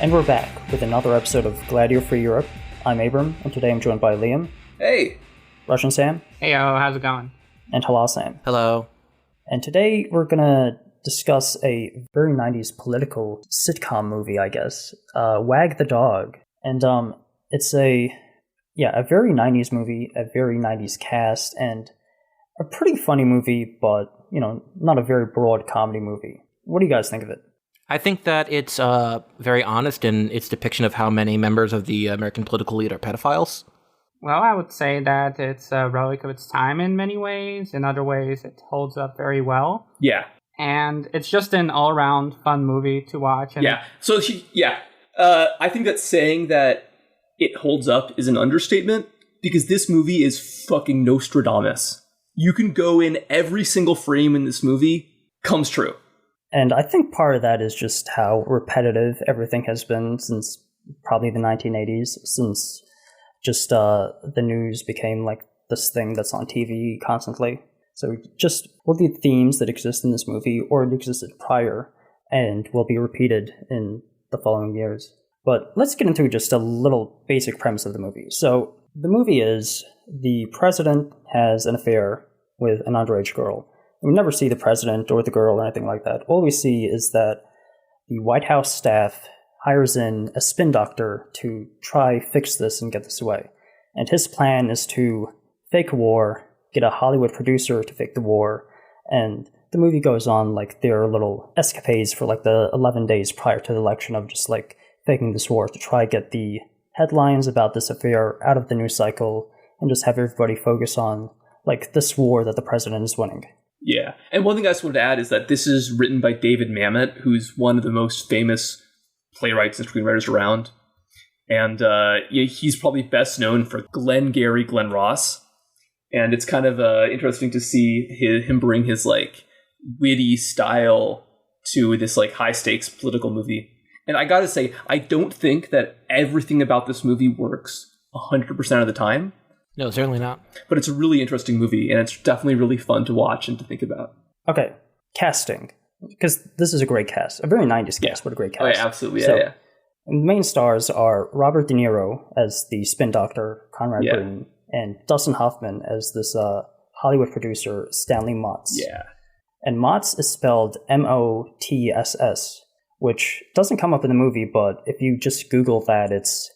And we're back with another episode of Glad You're Free Europe. I'm Abram, and today I'm joined by Liam. Hey! Russian Sam. Hey, how's it going? And Halal Sam. Hello. And today we're gonna discuss a very 90s political sitcom movie, I guess. Wag the Dog. And it's a very 90s movie, a very 90s cast, and a pretty funny movie, but, not a very broad comedy movie. What do you guys think of it? I think that it's very honest in its depiction of how many members of the American political elite are pedophiles. Well, I would say that it's a relic of its time in many ways. In other ways, it holds up very well. Yeah. And it's just an all-around fun movie to watch. And I think that saying that it holds up is an understatement, because this movie is fucking Nostradamus. You can go in every single frame in this movie, comes true. And I think part of that is just how repetitive everything has been since probably the 1980s, since just the news became like this thing that's on TV constantly. So just all the themes that exist in this movie, or it existed prior, and will be repeated in the following years. But let's get into just a little basic premise of the movie. So the movie is the president has an affair with an underage girl. We never see the president or the girl or anything like that. All we see is that the White House staff hires in a spin doctor to try fix this and get this away. And his plan is to fake a war, get a Hollywood producer to fake the war, and the movie goes on like their little escapades for like the 11 days prior to the election of just like faking this war to try get the headlines about this affair out of the news cycle and just have everybody focus on like this war that the president is winning. Yeah, and one thing I just wanted to add is that this is written by David Mamet, who's one of the most famous playwrights and screenwriters around. And he's probably best known for Glengarry Glen Ross. And it's kind of interesting to see him bring his like witty style to this like high stakes political movie. And I gotta say, I don't think that everything about this movie works 100% of the time. No, certainly not. But it's a really interesting movie, and it's definitely really fun to watch and to think about. Okay, casting. Because this is a great cast. A very 90s cast, What a great cast. Oh, yeah, absolutely. So, yeah. The main stars are Robert De Niro as the spin doctor, Conrad Breen, and Dustin Hoffman as this Hollywood producer, Stanley Motz. Yeah. And Motz is spelled M-O-T-S-S, which doesn't come up in the movie, but if you just Google that, it's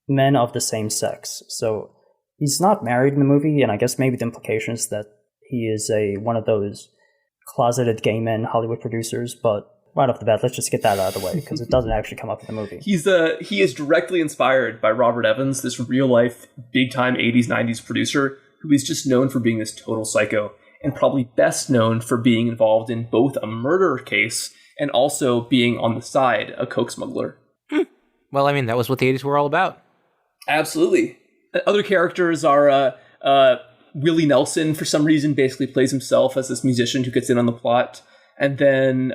men of the same sex. So he's not married in the movie, and I guess maybe the implication is that he is one of those closeted gay men Hollywood producers, but right off the bat, let's just get that out of the way, because it doesn't actually come up in the movie. He is directly inspired by Robert Evans, this real-life, big-time 80s, 90s producer, who is just known for being this total psycho, and probably best known for being involved in both a murder case and also being on the side a coke smuggler. Well, I mean, that was what the 80s were all about. Absolutely. Other characters are Willie Nelson, for some reason, basically plays himself as this musician who gets in on the plot. And then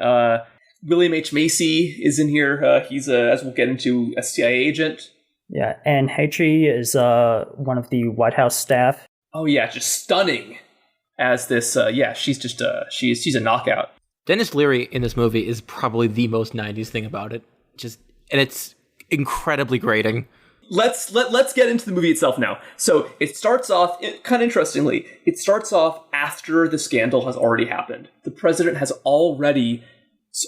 William H. Macy is in here. He's, as we'll get into, a CIA agent. Yeah, Anne Heche is one of the White House staff. Oh, yeah, just stunning as this. She's just she's a knockout. Dennis Leary in this movie is probably the most 90s thing about it. And it's incredibly grating. Let's get into the movie itself now. So it starts off, kind of interestingly, it starts off after the scandal has already happened. The president has already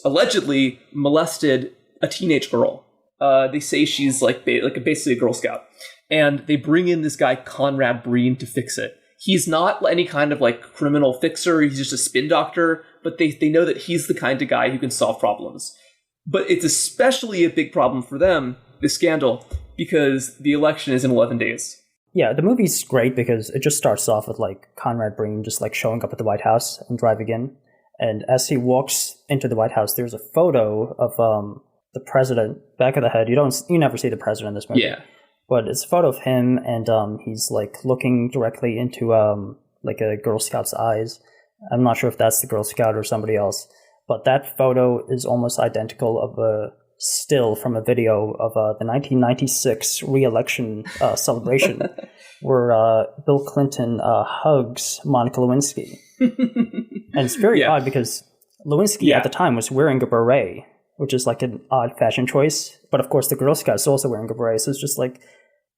allegedly molested a teenage girl. They say she's basically a Girl Scout. And they bring in this guy, Conrad Breen, to fix it. He's not any kind of like criminal fixer. He's just a spin doctor. But they know that he's the kind of guy who can solve problems. But it's especially a big problem for them, this scandal, because the election is in 11 days. Yeah, the movie's great because it just starts off with like Conrad Breen just like showing up at the White House and driving in. And as he walks into the White House, there's a photo of the president back of the head. You never see the president in this movie. Yeah. But it's a photo of him, and he's like looking directly into like a Girl Scout's eyes. I'm not sure if that's the Girl Scout or somebody else, but that photo is almost identical of a still from a video of the 1996 re-election celebration where Bill Clinton hugs Monica Lewinsky. And it's very odd because Lewinsky at the time was wearing a beret, which is like an odd fashion choice. But of course, the Girl Scouts also wearing a beret, so it's just like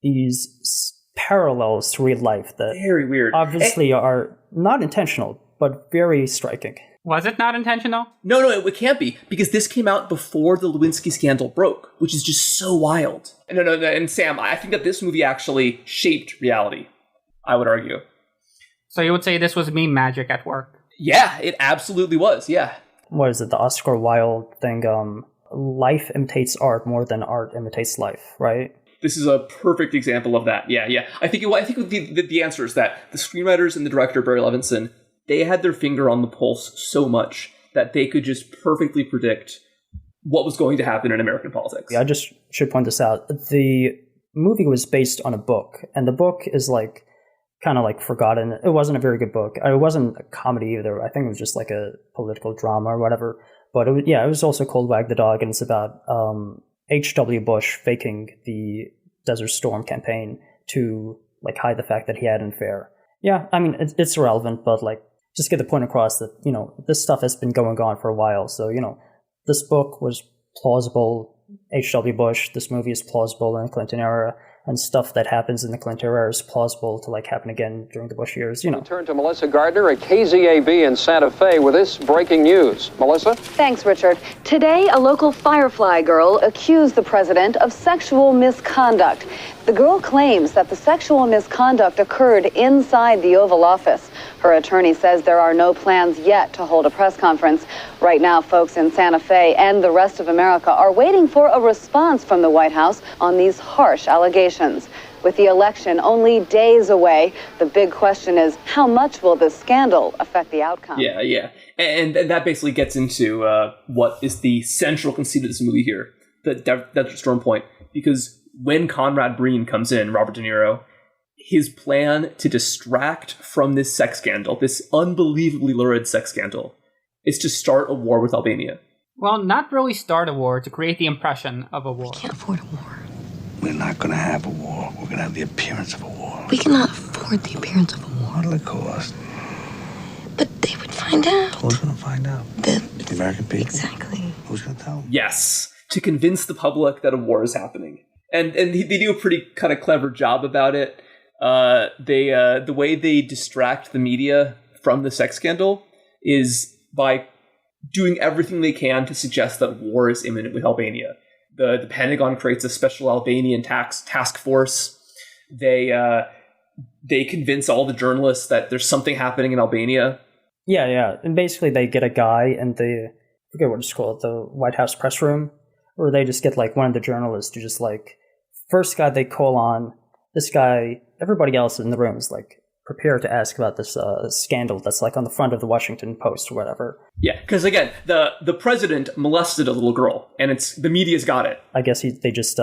these parallels to real life that very weird. Obviously are not intentional, but very striking. Was it not intentional? No, it can't be, because this came out before the Lewinsky scandal broke, which is just so wild. No, and Sam, I think that this movie actually shaped reality, I would argue. So you would say this was meme magic at work? Yeah, it absolutely was, yeah. What is it, the Oscar Wilde thing? Life imitates art more than art imitates life, right? This is a perfect example of that. Yeah. I think the answer is that the screenwriters and the director, Barry Levinson, they had their finger on the pulse so much that they could just perfectly predict what was going to happen in American politics. Yeah, I just should point this out. The movie was based on a book, and the book is like kind of like forgotten. It wasn't a very good book. It wasn't a comedy either. I think it was just like a political drama or whatever. But it was also called Wag the Dog, and it's about H.W. Bush faking the Desert Storm campaign to like hide the fact that he had an affair. Yeah, I mean, it's irrelevant, but like just get the point across that, this stuff has been going on for a while. So, this book was plausible. H.W. Bush, this movie is plausible in the Clinton era, and stuff that happens in the Clinton era is plausible to like happen again during the Bush years, Turn to Melissa Gardner at KZAB in Santa Fe with this breaking news. Melissa? Thanks, Richard. Today, a local Firefly girl accused the president of sexual misconduct. The girl claims that the sexual misconduct occurred inside the Oval Office. Her attorney says there are no plans yet to hold a press conference. Right now, folks in Santa Fe and the rest of America are waiting for a response from the White House on these harsh allegations. With the election only days away, the big question is, how much will this scandal affect the outcome? Yeah. And that basically gets into what is the central conceit of this movie here, the Desert Storm point. Because when Conrad Breen comes in, Robert De Niro, his plan to distract from this sex scandal, this unbelievably lurid sex scandal, is to start a war with Albania. Well, not really start a war, to create the impression of a war. We can't afford a war. We're not going to have a war. We're going to have the appearance of a war. We cannot afford the appearance of a war. What'll it cost? But they would find out. Who's going to find out? The American people? Exactly. Who's going to tell them? Yes, to convince the public that a war is happening. And they do a pretty kind of clever job about it. The way they distract the media from the sex scandal is by doing everything they can to suggest that war is imminent with Albania. The Pentagon creates a special Albanian task force. They convince all the journalists that there's something happening in Albania. Yeah. And basically they get a guy in I forget what it's called, the White House press room, or they just get like one of the journalists to just like, first guy they call on, this guy, everybody else in the room is like prepared to ask about this scandal that's like on the front of the Washington Post or whatever. Yeah, because again, the president molested a little girl, and the media's got it. I guess they just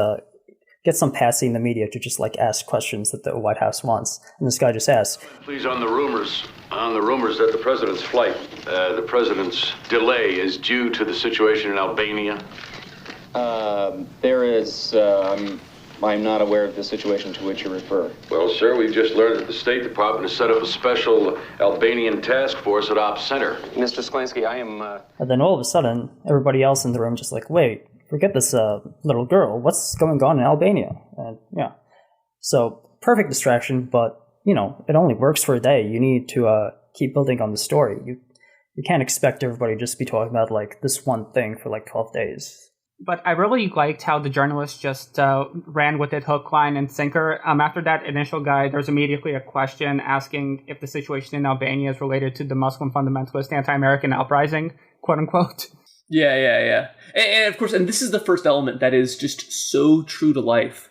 get some patsy in the media to just like ask questions that the White House wants, and this guy just asks, "Please, on the rumors that the president's flight, the president's delay is due to the situation in Albania." There is. I'm not aware of the situation to which you refer. Well, sir, we've just learned that the State Department has set up a special Albanian task force at Ops Center. Mr. Sklansky, I am... And then all of a sudden, everybody else in the room just like, wait, forget this little girl. What's going on in Albania? And yeah. So, perfect distraction, but, it only works for a day. You need to keep building on the story. You can't expect everybody to just be talking about, like, this one thing for, like, 12 days. But I really liked how the journalist just ran with it hook, line, and sinker. After that initial guy, there's immediately a question asking if the situation in Albania is related to the Muslim fundamentalist anti-American uprising, quote unquote. Yeah. And of course, and this is the first element that is just so true to life.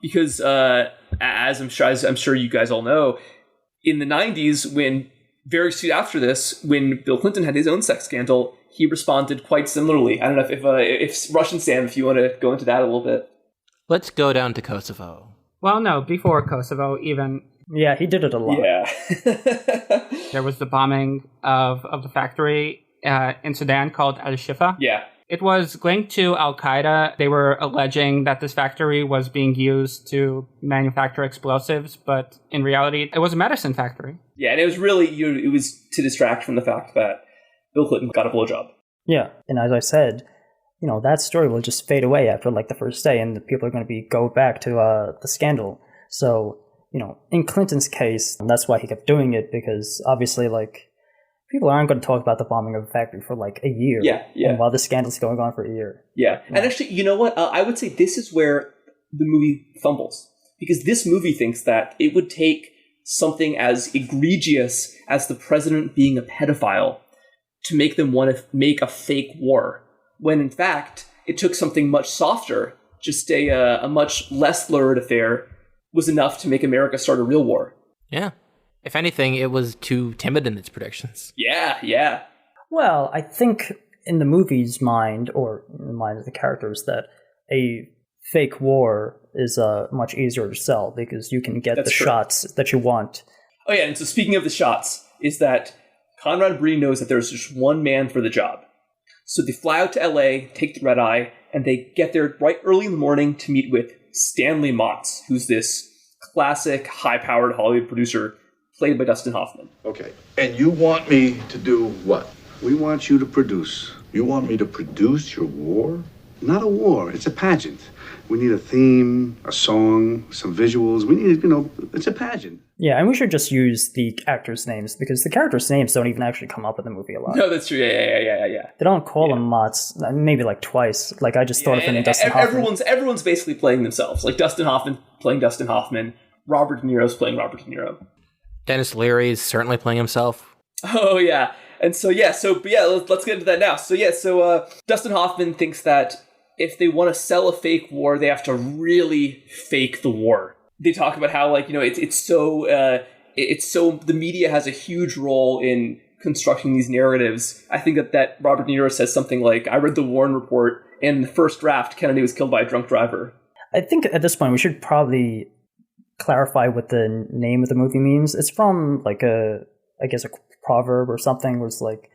Because as I'm sure you guys all know, in the 90s, very soon after this, when Bill Clinton had his own sex scandal, he responded quite similarly. I don't know if Russian Sam, if you want to go into that a little bit. Let's go down to Kosovo. Well, no, before Kosovo, even. Yeah, he did it a lot. Yeah. There was the bombing of the factory in Sudan called Al-Shifa. Yeah. It was linked to Al-Qaeda. They were alleging that this factory was being used to manufacture explosives, but in reality, it was a medicine factory. Yeah, and it was really, it was to distract from the fact that Bill Clinton got a blowjob. Yeah, and as I said, that story will just fade away after like the first day, and the people are going to go back to the scandal. So, in Clinton's case, that's why he kept doing it, because obviously, like, people aren't going to talk about the bombing of a factory for like a year. Yeah. And while the scandal's going on for a year. Yeah. And actually, you know what? I would say this is where the movie fumbles, because this movie thinks that it would take something as egregious as the president being a pedophile to make them want to make a fake war, when in fact it took something much softer, just a much less lurid affair was enough to make America start a real war. Yeah. If anything, it was too timid in its predictions. Yeah. Well, I think in the movie's mind, or in the mind of the characters, that a fake war is much easier to sell, because you can get the shots that you want. Oh yeah, and so speaking of the shots, is that Conrad Bree knows that there's just one man for the job. So they fly out to LA, take the red eye, and they get there right early in the morning to meet with Stanley Motz, who's this classic high-powered Hollywood producer played by Dustin Hoffman. Okay, and you want me to do what? We want you to produce. You want me to produce your war? Not a war, it's a pageant. We need a theme, a song, some visuals. We need, it's a pageant. Yeah, and we should just use the actors' names, because the characters' names don't even actually come up in the movie a lot. No, that's true. Yeah. They don't call him Motz, maybe like twice. Like, I just thought of him in Dustin Hoffman. Everyone's basically playing themselves. Like, Dustin Hoffman playing Dustin Hoffman. Robert De Niro's playing Robert De Niro. Dennis Leary is certainly playing himself. Oh, yeah. And so, let's get into that now. So Dustin Hoffman thinks that if they want to sell a fake war, they have to really fake the war. They talk about how, like, it's so the media has a huge role in constructing these narratives. I think that Robert De Niro says something like, I read the Warren Report, and in the first draft, Kennedy was killed by a drunk driver. I think at this point we should probably clarify what the name of the movie means. It's from like a proverb or something, where it's like,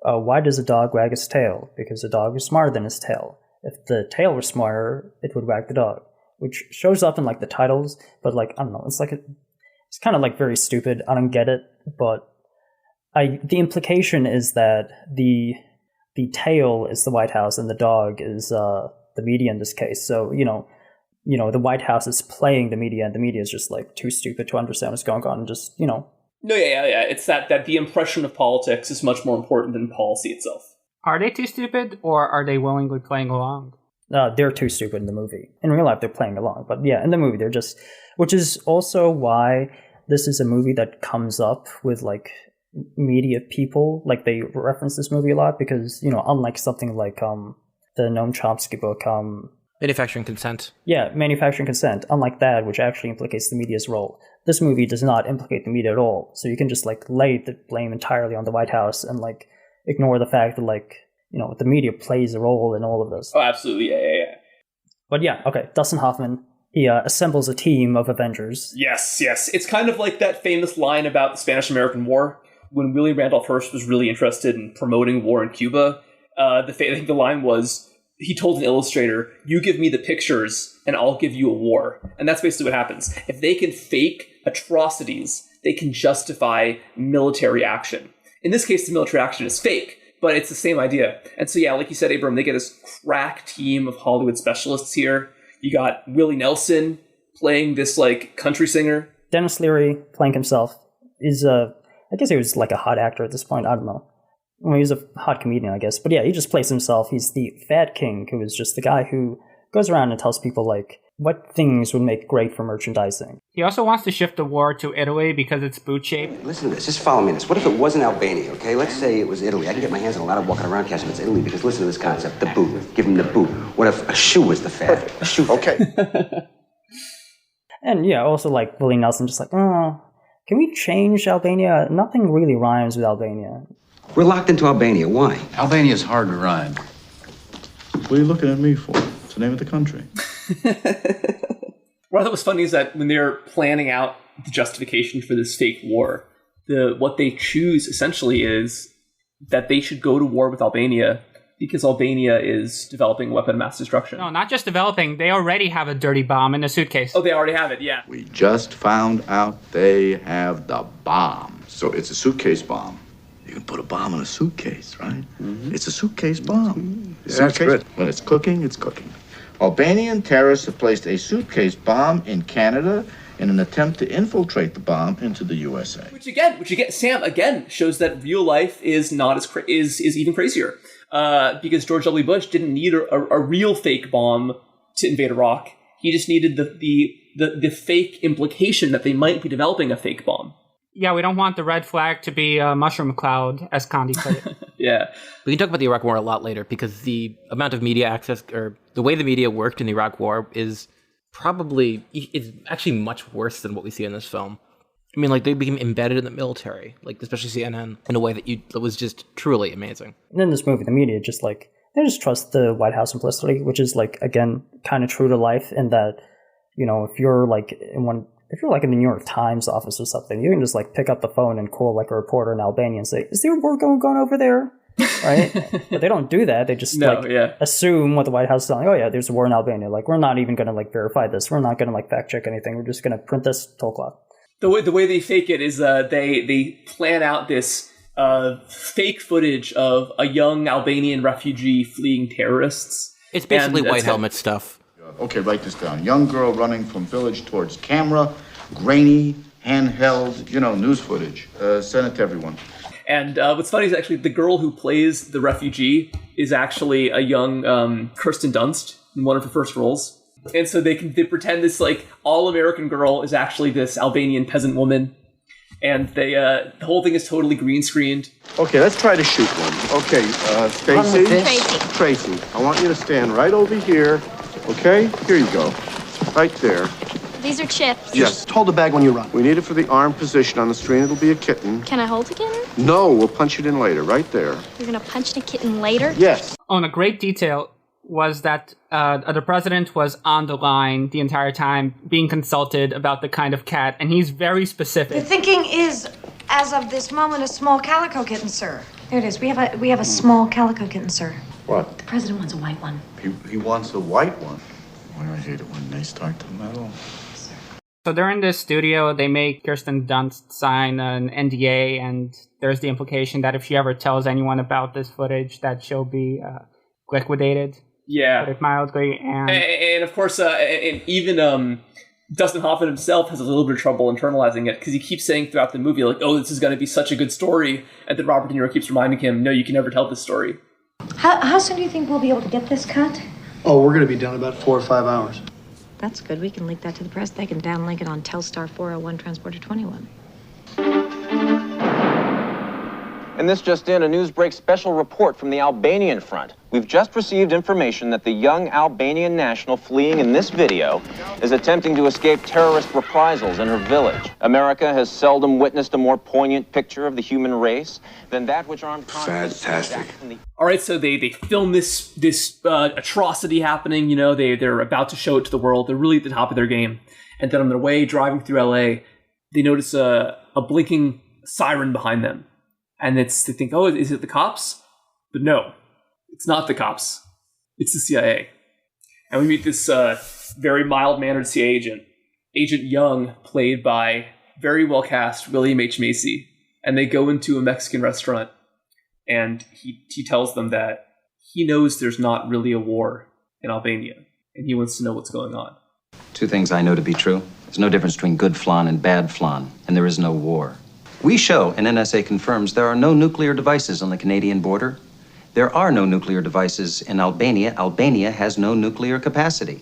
why does a dog wag his tail? Because a dog is smarter than his tail. If the tail were smarter, it would wag the dog, which shows up in like the titles, but like, I don't know, it's kind of like very stupid. I don't get it, but the implication is that the tail is the White House and the dog is the media in this case. So, the White House is playing the media, and the media is just like too stupid to understand what's going on, and just, No, yeah. It's that the impression of politics is much more important than policy itself. Are they too stupid, or are they willingly playing along? They're too stupid in the movie. In real life, they're playing along. But yeah, in the movie, they're just... Which is also why this is a movie that comes up with, like, media people. Like, they reference this movie a lot because, unlike something like the Noam Chomsky book... Manufacturing Consent. Yeah, Manufacturing Consent. Unlike that, which actually implicates the media's role. This movie does not implicate the media at all. So you can just, like, lay the blame entirely on the White House and, like, ignore the fact that, like, the media plays a role in all of this. Oh, absolutely, yeah. But yeah, okay, Dustin Hoffman, he assembles a team of Avengers. Yes. It's kind of like that famous line about the Spanish-American War, when Willie Randolph Hearst was really interested in promoting war in Cuba. I think the line was, he told an illustrator, you give me the pictures and I'll give you a war. And that's basically what happens. If they can fake atrocities, they can justify military action. In this case, the military action is fake, but it's the same idea. And so, yeah, like you said, Abram, they get this crack team of Hollywood specialists here. You got Willie Nelson playing this, like, country singer. Dennis Leary playing himself is I guess he was like a hot actor at this point. I don't know. Well, he's a hot comedian, I guess. But yeah, he just plays himself. He's the Fat King, who is just the guy who goes around and tells people, like, what things would make great for merchandising. He also wants to shift the war to Italy because it's boot-shaped. Listen to this. Just follow me in this. What if it wasn't Albania, okay? Let's say it was Italy. I can get my hands on a lot of walking around cash if it's Italy, because listen to this concept. The boot. Give him the boot. What if a shoe was the fad? Perfect. A shoe. Okay. And yeah, also like Willie Nelson just like, can we change Albania? Nothing really rhymes with Albania. We're locked into Albania. Why? Albania's hard to rhyme. What are you looking at me for? It's the name of the country. What I thought was funny is that when they're planning out the justification for this fake war, what they choose essentially is that they should go to war with Albania because Albania is developing a weapon of mass destruction. No, not just developing. They already have a dirty bomb in a suitcase. Oh, they already have it, yeah. We just found out they have the bomb. So it's a suitcase bomb. You can put a bomb in a suitcase, right? It's a suitcase bomb. Yeah, that's good. When it's cooking, it's cooking. Albanian terrorists have placed a suitcase bomb in Canada in an attempt to infiltrate the bomb into the USA. Which again, Sam again shows that real life is not as is even crazier. Because George W. Bush didn't need a real fake bomb to invade Iraq. He just needed the fake implication that they might be developing a fake bomb. Yeah, we don't want the red flag to be a mushroom cloud, as Condi put it. Yeah. We can talk about the Iraq War a lot later because the amount of media access, or the way the media worked in the Iraq War is actually much worse than what we see in this film. I mean, like, they became embedded in the military, like, especially CNN, in a way that was just truly amazing. And in this movie, the media just, like, they just trust the White House implicitly, which is, like, again, kind of true to life in that, you know, if you're, like, in the New York Times office or something, you can just, like, pick up the phone and call, like, a reporter in Albania and say, is there a war going over there? Right? But they don't do that. They just, assume what the White House is telling. Oh, yeah, there's a war in Albania. Like, we're not even going to, like, verify this. We're not going to, like, fact check anything. We're just going to print this 12 o'clock. The way they fake it is they plan out this fake footage of a young Albanian refugee fleeing terrorists. It's basically white helmet stuff. Okay, write this down. Young girl running from village towards camera, grainy, handheld, news footage. Send it to everyone. And what's funny is actually the girl who plays the refugee is actually a young Kirsten Dunst in one of her first roles. And so they pretend this, like, all-American girl is actually this Albanian peasant woman. And the whole thing is totally green screened. Okay, let's try to shoot one. Okay, Tracy, I want you to stand right over here. Okay, here you go. Right there. These are chips. Yes. Just hold the bag when you run. We need it for the arm position. On the screen, it'll be a kitten. Can I hold a kitten? No, we'll punch it in later. Right there. You're gonna punch the kitten later? Yes. Oh, and a great detail was that the president was on the line the entire time being consulted about the kind of cat, and he's very specific. The thinking is, as of this moment, a small calico kitten, sir. There it is. We have a small calico kitten, sir. What? The president wants a white one. He wants a white one. Why do I hate it when they start to meddle? So they're in this studio, they make Kirsten Dunst sign an NDA, and there's the implication that if she ever tells anyone about this footage, that she'll be liquidated. Yeah. Put it mildly. And of course, and even Dustin Hoffman himself has a little bit of trouble internalizing it, because he keeps saying throughout the movie, like, oh, this is going to be such a good story, and then Robert De Niro keeps reminding him, no, you can never tell this story. How soon do you think we'll be able to get this cut? Oh, we're going to be done in about 4 or 5 hours. That's good. We can link that to the press. They can downlink it on Telstar 401 Transporter 21. And this just in, a Newsbreak special report from the Albanian front. We've just received information that the young Albanian national fleeing in this video is attempting to escape terrorist reprisals in her village. America has seldom witnessed a more poignant picture of the human race than that which armed conflict. Fantastic. All right, so they film this atrocity happening. You know, they're about to show it to the world. They're really at the top of their game. And then on their way driving through LA, they notice a blinking siren behind them. And they think, oh, is it the cops? But no, it's not the cops. It's the CIA. And we meet this very mild-mannered CIA agent, Agent Young, played by very well-cast William H. Macy. And they go into a Mexican restaurant, and he tells them that he knows there's not really a war in Albania, and he wants to know what's going on. 2 things I know to be true. There's no difference between good flan and bad flan, and there is no war. We show, and NSA confirms, there are no nuclear devices on the Canadian border. There are no nuclear devices in Albania. Albania has no nuclear capacity.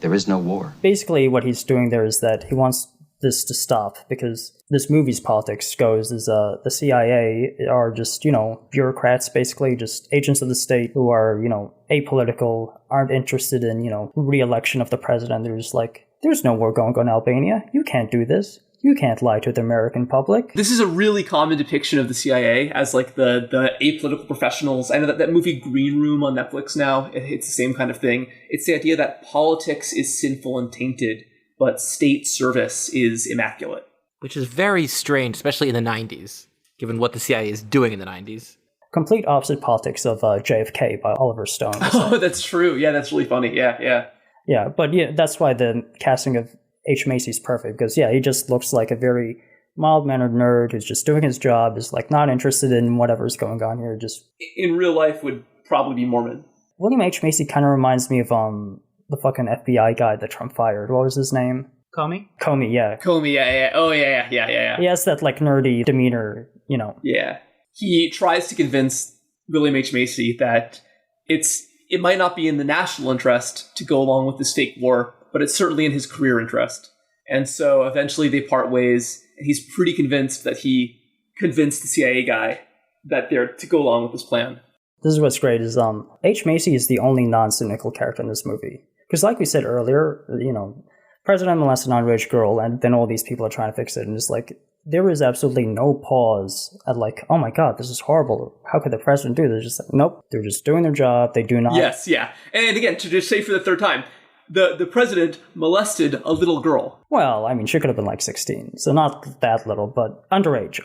There is no war. Basically, what he's doing there is that he wants this to stop, because this movie's politics goes is the CIA are just, bureaucrats, basically, just agents of the state who are, apolitical, aren't interested in, re-election of the president. They're just like, there's no war going on in Albania. You can't do this. You can't lie to the American public. This is a really common depiction of the CIA as like the apolitical professionals. I know that movie Green Room on Netflix now, it's the same kind of thing. It's the idea that politics is sinful and tainted, but state service is immaculate. Which is very strange, especially in the 90s, given what the CIA is doing in the 90s. Complete opposite politics of JFK by Oliver Stone. Oh, that's true. Yeah, that's really funny. Yeah. Yeah, but that's why the casting of H. Macy's perfect, because he just looks like a very mild-mannered nerd who's just doing his job, is like not interested in whatever's going on here. Just in real life would probably be Mormon. William H. Macy kind of reminds me of the fucking FBI guy that Trump fired. What was his name? Comey? Comey, yeah. Comey, yeah. Oh, yeah. He has that like nerdy demeanor, you know. Yeah. He tries to convince William H. Macy that it might not be in the national interest to go along with this fake war, but it's certainly in his career interest. And so eventually they part ways, and he's pretty convinced that he convinced the CIA guy that they're to go along with this plan. This is what's great is H. Macy is the only non-cynical character in this movie. Because like we said earlier, you know, president molested an underage girl, and then all these people are trying to fix it, and it's like, there is absolutely no pause at like, oh my god, this is horrible. How could the president do this? They're just like, nope, they're just doing their job. They do not. Yes, yeah. And again, to just say for the third time, the president molested a little girl. Well, I mean, she could have been like 16, so not that little, but underage.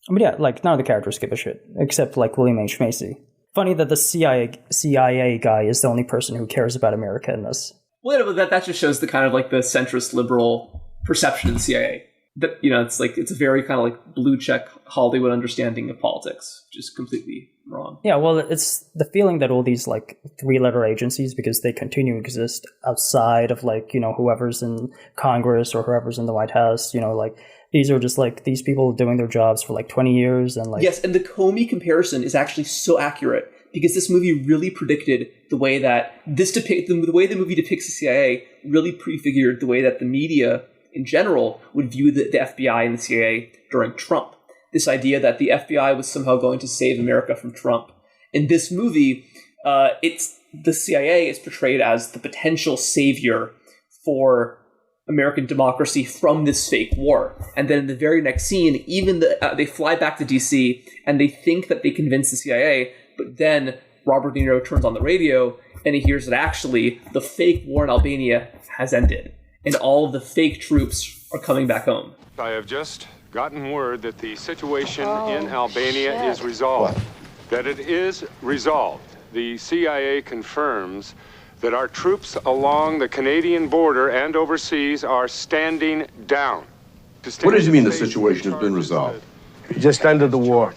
But yeah, like none of the characters give a shit, except like William H. Macy. Funny that the CIA guy is the only person who cares about America in this. Well, that just shows the kind of like the centrist liberal perception of the CIA. That, you know, it's a very kind of like blue check Hollywood understanding of politics, which is completely wrong. Yeah, well, it's the feeling that all these like 3-letter agencies, because they continue to exist outside of like, you know, whoever's in Congress or whoever's in the White House, you know, like these are just like these people doing their jobs for like 20 years and like. Yes, and the Comey comparison is actually so accurate because this movie really predicted the way that the way the movie depicts the CIA really prefigured the way that the media in general would view the FBI and the CIA during Trump. This idea that the FBI was somehow going to save America from Trump. In this movie, the CIA is portrayed as the potential savior for American democracy from this fake war. And then in the very next scene, they fly back to DC and they think that they convinced the CIA, but then Robert De Niro turns on the radio and he hears that actually the fake war in Albania has ended. And all of the fake troops are coming back home. I have just gotten word that the situation in Albania is resolved. What? That it is resolved. The CIA confirms that our troops along the Canadian border and overseas are standing down. What does it mean the situation has been resolved? He just ended the war.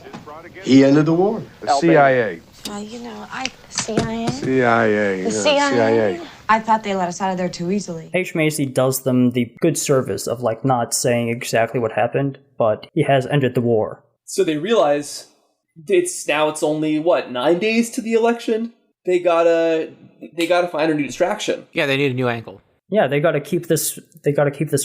He ended the war? The CIA. CIA? CIA. The CIA? I thought they let us out of there too easily. H. Macy does them the good service of like not saying exactly what happened, but he has ended the war. So they realize it's only 9 days to the election. They gotta find a new distraction. Yeah, they need a new angle. Yeah, they gotta keep this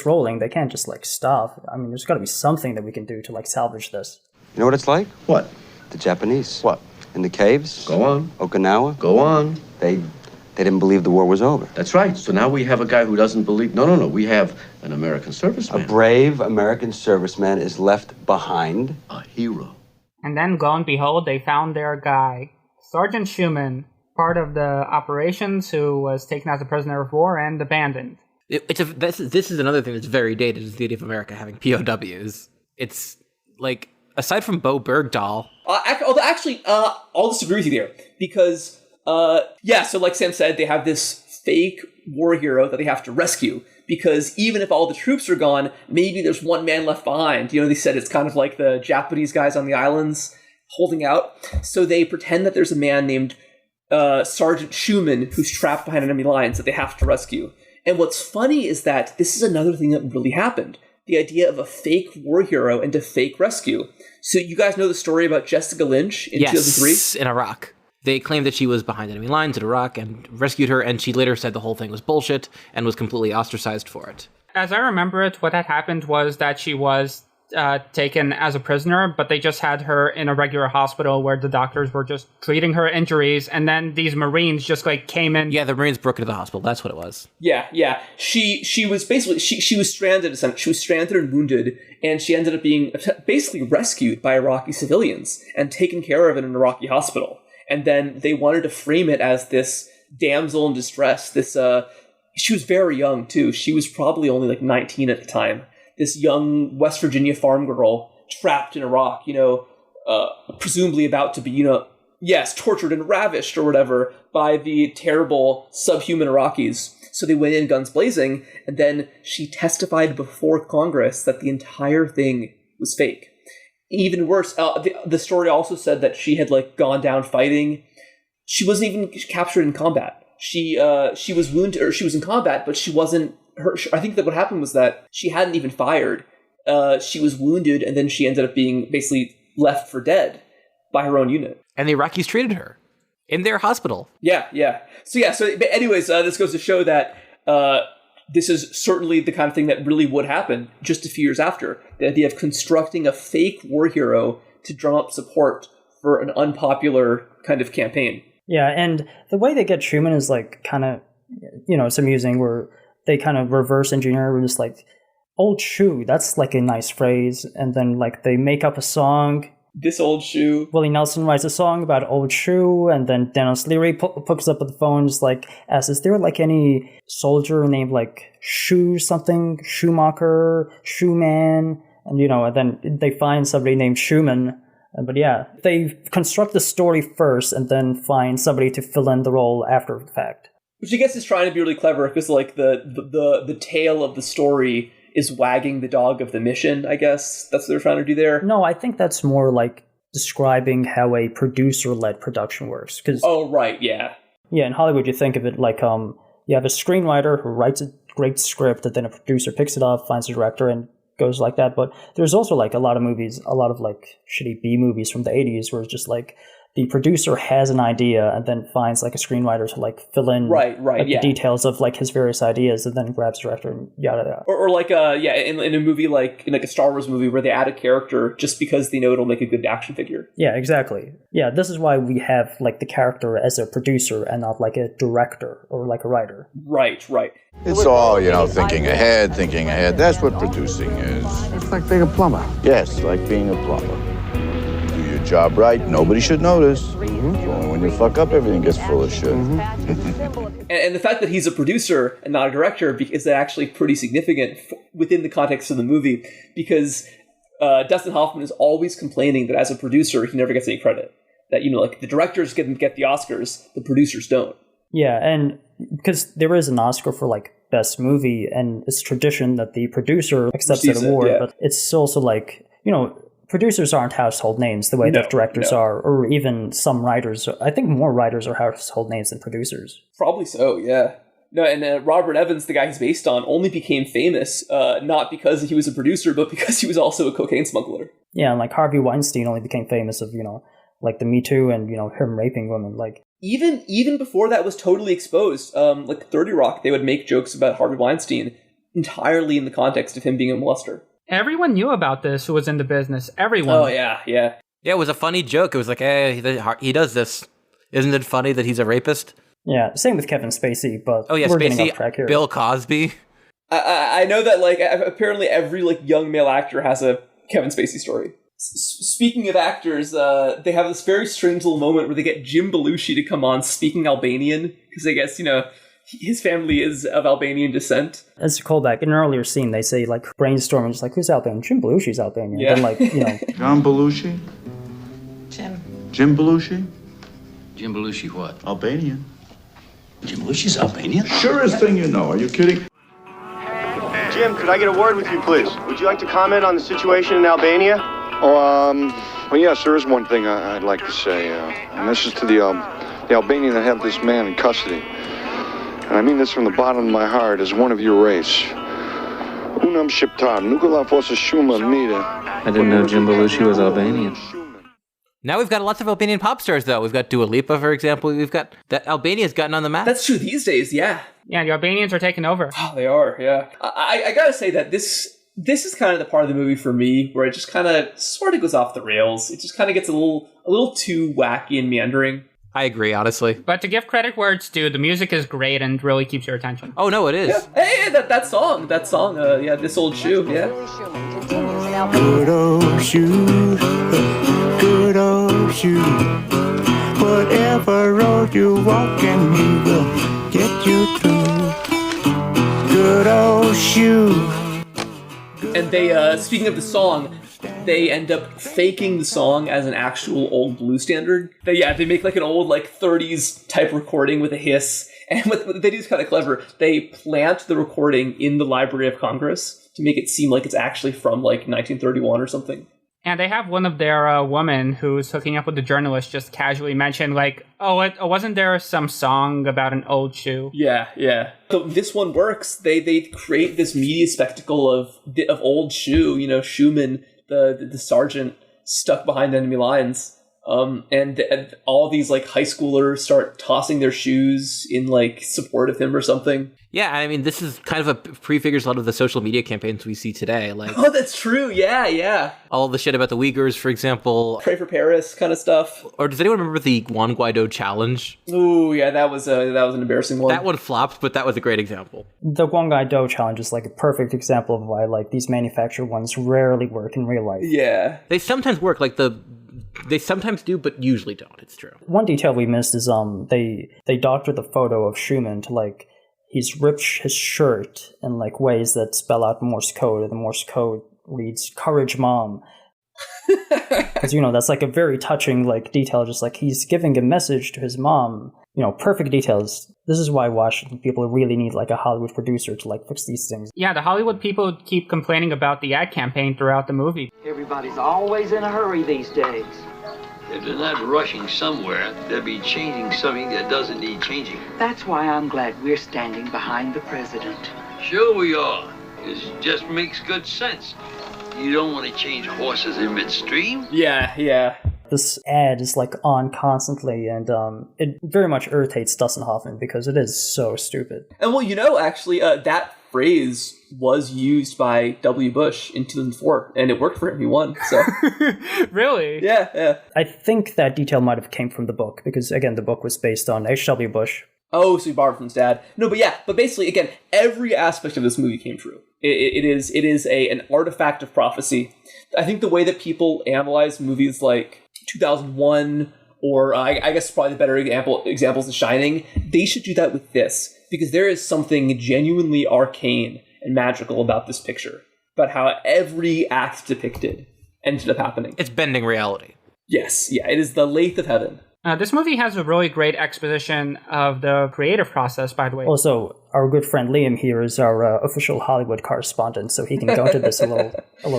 rolling. They can't just like stop. I mean, there's gotta be something that we can do to like salvage this. You know what it's like? What? The Japanese. What? In the caves. Go on. Okinawa. Go on. They didn't believe the war was over. That's right. So now we have a guy who doesn't believe. No. We have an American serviceman. A brave American serviceman is left behind. A hero. And then, lo and behold, they found their guy, Sergeant Schumann, part of the operations, who was taken as a prisoner of war and abandoned. This is another thing that's very dated, is the idea of America having POWs. It's like, aside from Bo Bergdahl... I'll disagree with you there, because, so like Sam said, they have this fake war hero that they have to rescue, because even if all the troops are gone, maybe there's one man left behind. You know, they said it's kind of like the Japanese guys on the islands holding out. So they pretend that there's a man named Sergeant Schumann who's trapped behind enemy lines that they have to rescue. And what's funny is that this is another thing that really happened. The idea of a fake war hero and a fake rescue. So you guys know the story about Jessica Lynch in 2003? Yes, in Iraq. They claimed that she was behind enemy lines in Iraq and rescued her, and she later said the whole thing was bullshit and was completely ostracized for it. As I remember it, what had happened was that she was taken as a prisoner, but they just had her in a regular hospital where the doctors were just treating her injuries, and then these Marines just came in. Yeah, the Marines broke into the hospital. That's what it was. Yeah. She was basically she was stranded. She was stranded and wounded, and she ended up being basically rescued by Iraqi civilians and taken care of in an Iraqi hospital. And then they wanted to frame it as this damsel in distress. She was very young too. She was probably only 19 at the time. This young West Virginia farm girl trapped in Iraq, presumably about to be, tortured and ravished or whatever by the terrible subhuman Iraqis. So they went in guns blazing, and then she testified before Congress that the entire thing was fake. Even worse, the story also said that she had like gone down fighting. She wasn't even captured in combat. She was wounded, or she was in combat, but she wasn't hurt. I think that what happened was that she hadn't even fired. She was wounded, and then she ended up being basically left for dead by her own unit. And the Iraqis treated her in their hospital. Yeah. But anyways, this goes to show that this is certainly the kind of thing that really would happen just a few years after. The idea of constructing a fake war hero to drum up support for an unpopular kind of campaign. Yeah, and the way they get Truman is like kind of, it's amusing where they kind of reverse engineer. We're just like, old shoe, that's like a nice phrase. And then like they make up a song. This old shoe. Willie Nelson writes a song about old shoe, and then Dennis Leary picks up the phone, just like asks, "Is there like any soldier named like Shoe something, Schumacher, Shoeman?" And and then they find somebody named Schumann. But yeah, they construct the story first, and then find somebody to fill in the role after the fact. Which I guess is trying to be really clever, because like the tail of the story is wagging the dog of the mission, I guess. That's what they're trying to do there. No, I think that's more like describing how a producer-led production works. Oh, right, yeah. Yeah, in Hollywood, you think of it like you have a screenwriter who writes a great script, and then a producer picks it up, finds a director, and goes like that. But there's also like a lot of movies, a lot of like shitty B movies from the 80s, where it's just like the producer has an idea and then finds like a screenwriter to like fill in the details of like his various ideas, and then grabs the director and yada yada. Or like in a movie like in like a Star Wars movie where they add a character just because they know it'll make a good action figure. Yeah, exactly. Yeah, this is why we have like the character as a producer and not like a director or like a writer. Right. It's all, thinking ahead. That's what producing is. It's like being a plumber. Yes, like being a plumber. Do your job right, nobody should notice. Mm-hmm. So only when you fuck up, everything gets full of shit. Mm-hmm. and the fact that he's a producer and not a director is actually pretty significant within the context of the movie, because Dustin Hoffman is always complaining that as a producer, he never gets any credit. That, like the directors get the Oscars, the producers don't. Yeah, and because there is an Oscar for like best movie, and it's tradition that the producer accepts that award, but it's also like, producers aren't household names the way that directors are, or even some writers. I think more writers are household names than producers. Probably so, yeah. No, and Robert Evans, the guy he's based on, only became famous not because he was a producer, but because he was also a cocaine smuggler. Yeah, and like Harvey Weinstein only became famous of, like the Me Too and, him raping women. Like even before that was totally exposed, like 30 Rock, they would make jokes about Harvey Weinstein entirely in the context of him being a molester. Everyone knew about this who was in the business. Everyone. Oh, yeah. Yeah, it was a funny joke. It was like, hey, he does this. Isn't it funny that he's a rapist? Yeah, same with Kevin Spacey, but we're Spacey, getting off track here. Bill Cosby. I know that like apparently every like young male actor has a Kevin Spacey story. Speaking of actors, they have this very strange little moment where they get Jim Belushi to come on speaking Albanian, because I guess, his family is of Albanian descent. As a callback, in an earlier scene, they say, like, brainstorming, just like, who's Albanian? Jim Belushi's Albanian. Yeah. And, like, John Belushi? Jim Belushi? Jim Belushi what? Albanian. Jim Belushi's Albanian? Surest thing you know. Are you kidding? Jim, could I get a word with you, please? Would you like to comment on the situation in Albania? Well, yes, there is one thing I'd like to say, and this is to the Albanian that have this man in custody. And I mean this from the bottom of my heart, as one of your race. Unam Shqiptar, Nukula Fosa Shuma Mira. I didn't know Jim Belushi was Albanian. Now we've got lots of Albanian pop stars, though. We've got Dua Lipa, for example. We've got that Albania's gotten on the map. That's true these days, yeah. Yeah, the Albanians are taking over. Oh, they are, yeah. I gotta say that this is kind of the part of the movie for me where it just kind of sort of goes off the rails. It just kind of gets a little too wacky and meandering. I agree, honestly. But to give credit where it's due, the music is great and really keeps your attention. Oh, no, it is. Yeah. Hey, that song, This Old Shoe, yeah. Good old shoe, good old shoe. Whatever road you walk in, he will get you through. Good old shoe. And they, speaking of the song, they end up faking the song as an actual old blues standard. They make like an old like 30s type recording with a hiss, And what they do is kind of clever. They plant the recording in the Library of Congress to make it seem like it's actually from like 1931 or something. And they have one of their women who's hooking up with the journalist just casually mention like, wasn't there some song about an old shoe? Yeah. So this one works. They create this media spectacle of old shoe, Schumann, the sergeant stuck behind enemy lines. And all these like high schoolers start tossing their shoes in like support of him or something. Yeah, I mean, this is kind of prefigures a lot of the social media campaigns we see today. Like, oh, that's true. Yeah. All the shit about the Uyghurs, for example. Pray for Paris kind of stuff. Or does anyone remember the Juan Guaido challenge? Ooh, yeah, that was an embarrassing one. That one flopped, but that was a great example. The Juan Guaido challenge is like a perfect example of why like these manufactured ones rarely work in real life. Yeah. They sometimes work, they sometimes do, but usually don't. It's true. One detail we missed is they doctored the photo of Schumann to like he's ripped his shirt in like ways that spell out Morse code, and the Morse code reads "Courage, Mom." Because that's like a very touching like detail, just like he's giving a message to his mom. Perfect details. This is why Washington people really need like a Hollywood producer to like fix these things. Yeah, the Hollywood people keep complaining about the ad campaign throughout the movie. Everybody's always in a hurry these days. If they're not rushing somewhere, they'll be changing something that doesn't need changing. That's why I'm glad we're standing behind the president. Sure we are. It just makes good sense. You don't want to change horses in midstream. Yeah. This ad is like on constantly, and it very much irritates Dustin Hoffman because it is so stupid. And well, actually, that phrase was used by W. Bush in 2004, and it worked for him. He won. So really? Yeah. I think that detail might have came from the book because again, the book was based on H.W. Bush. Oh, so he borrowed from his dad. No, but basically, again, every aspect of this movie came true. It is an artifact of prophecy. I think the way that people analyze movies like 2001, or I guess probably the better examples The Shining, they should do that with this, because there is something genuinely arcane and magical about this picture, about how every act depicted ended up happening. It's bending reality. Yes, it is the lathe of heaven. This movie has a really great exposition of the creative process, by the way. Also, our good friend Liam here is our official Hollywood correspondent, so he can go into this a little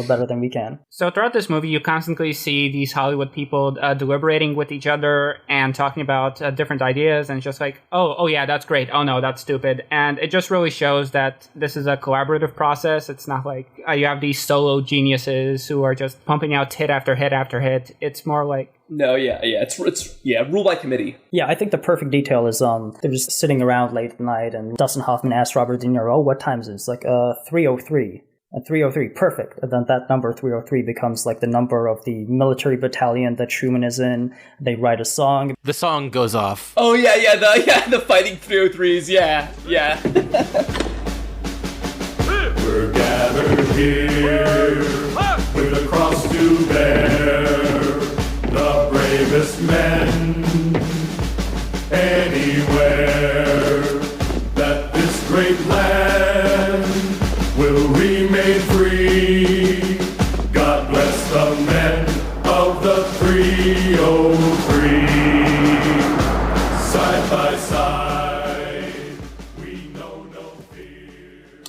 better than we can. So throughout this movie, you constantly see these Hollywood people deliberating with each other and talking about different ideas, and it's just like, oh yeah, that's great. Oh no, that's stupid. And it just really shows that this is a collaborative process. It's not like you have these solo geniuses who are just pumping out hit after hit after hit. It's more like, no, it's rule by committee. Yeah, I think the perfect detail is they're just sitting around late at night, and Dustin Hoffman asks Robert De Niro, "Oh, what time is it?" It's like 3:03. And 3:03, perfect. And then that number 3:03 becomes like the number of the military battalion that Schumann is in. They write a song. The song goes off. Oh the fighting 303s. Yeah. We're gathered here with a cross to bear. The bravest men anywhere, that this great land will remain free. God bless the men of the 303. Side by side, we know no fear.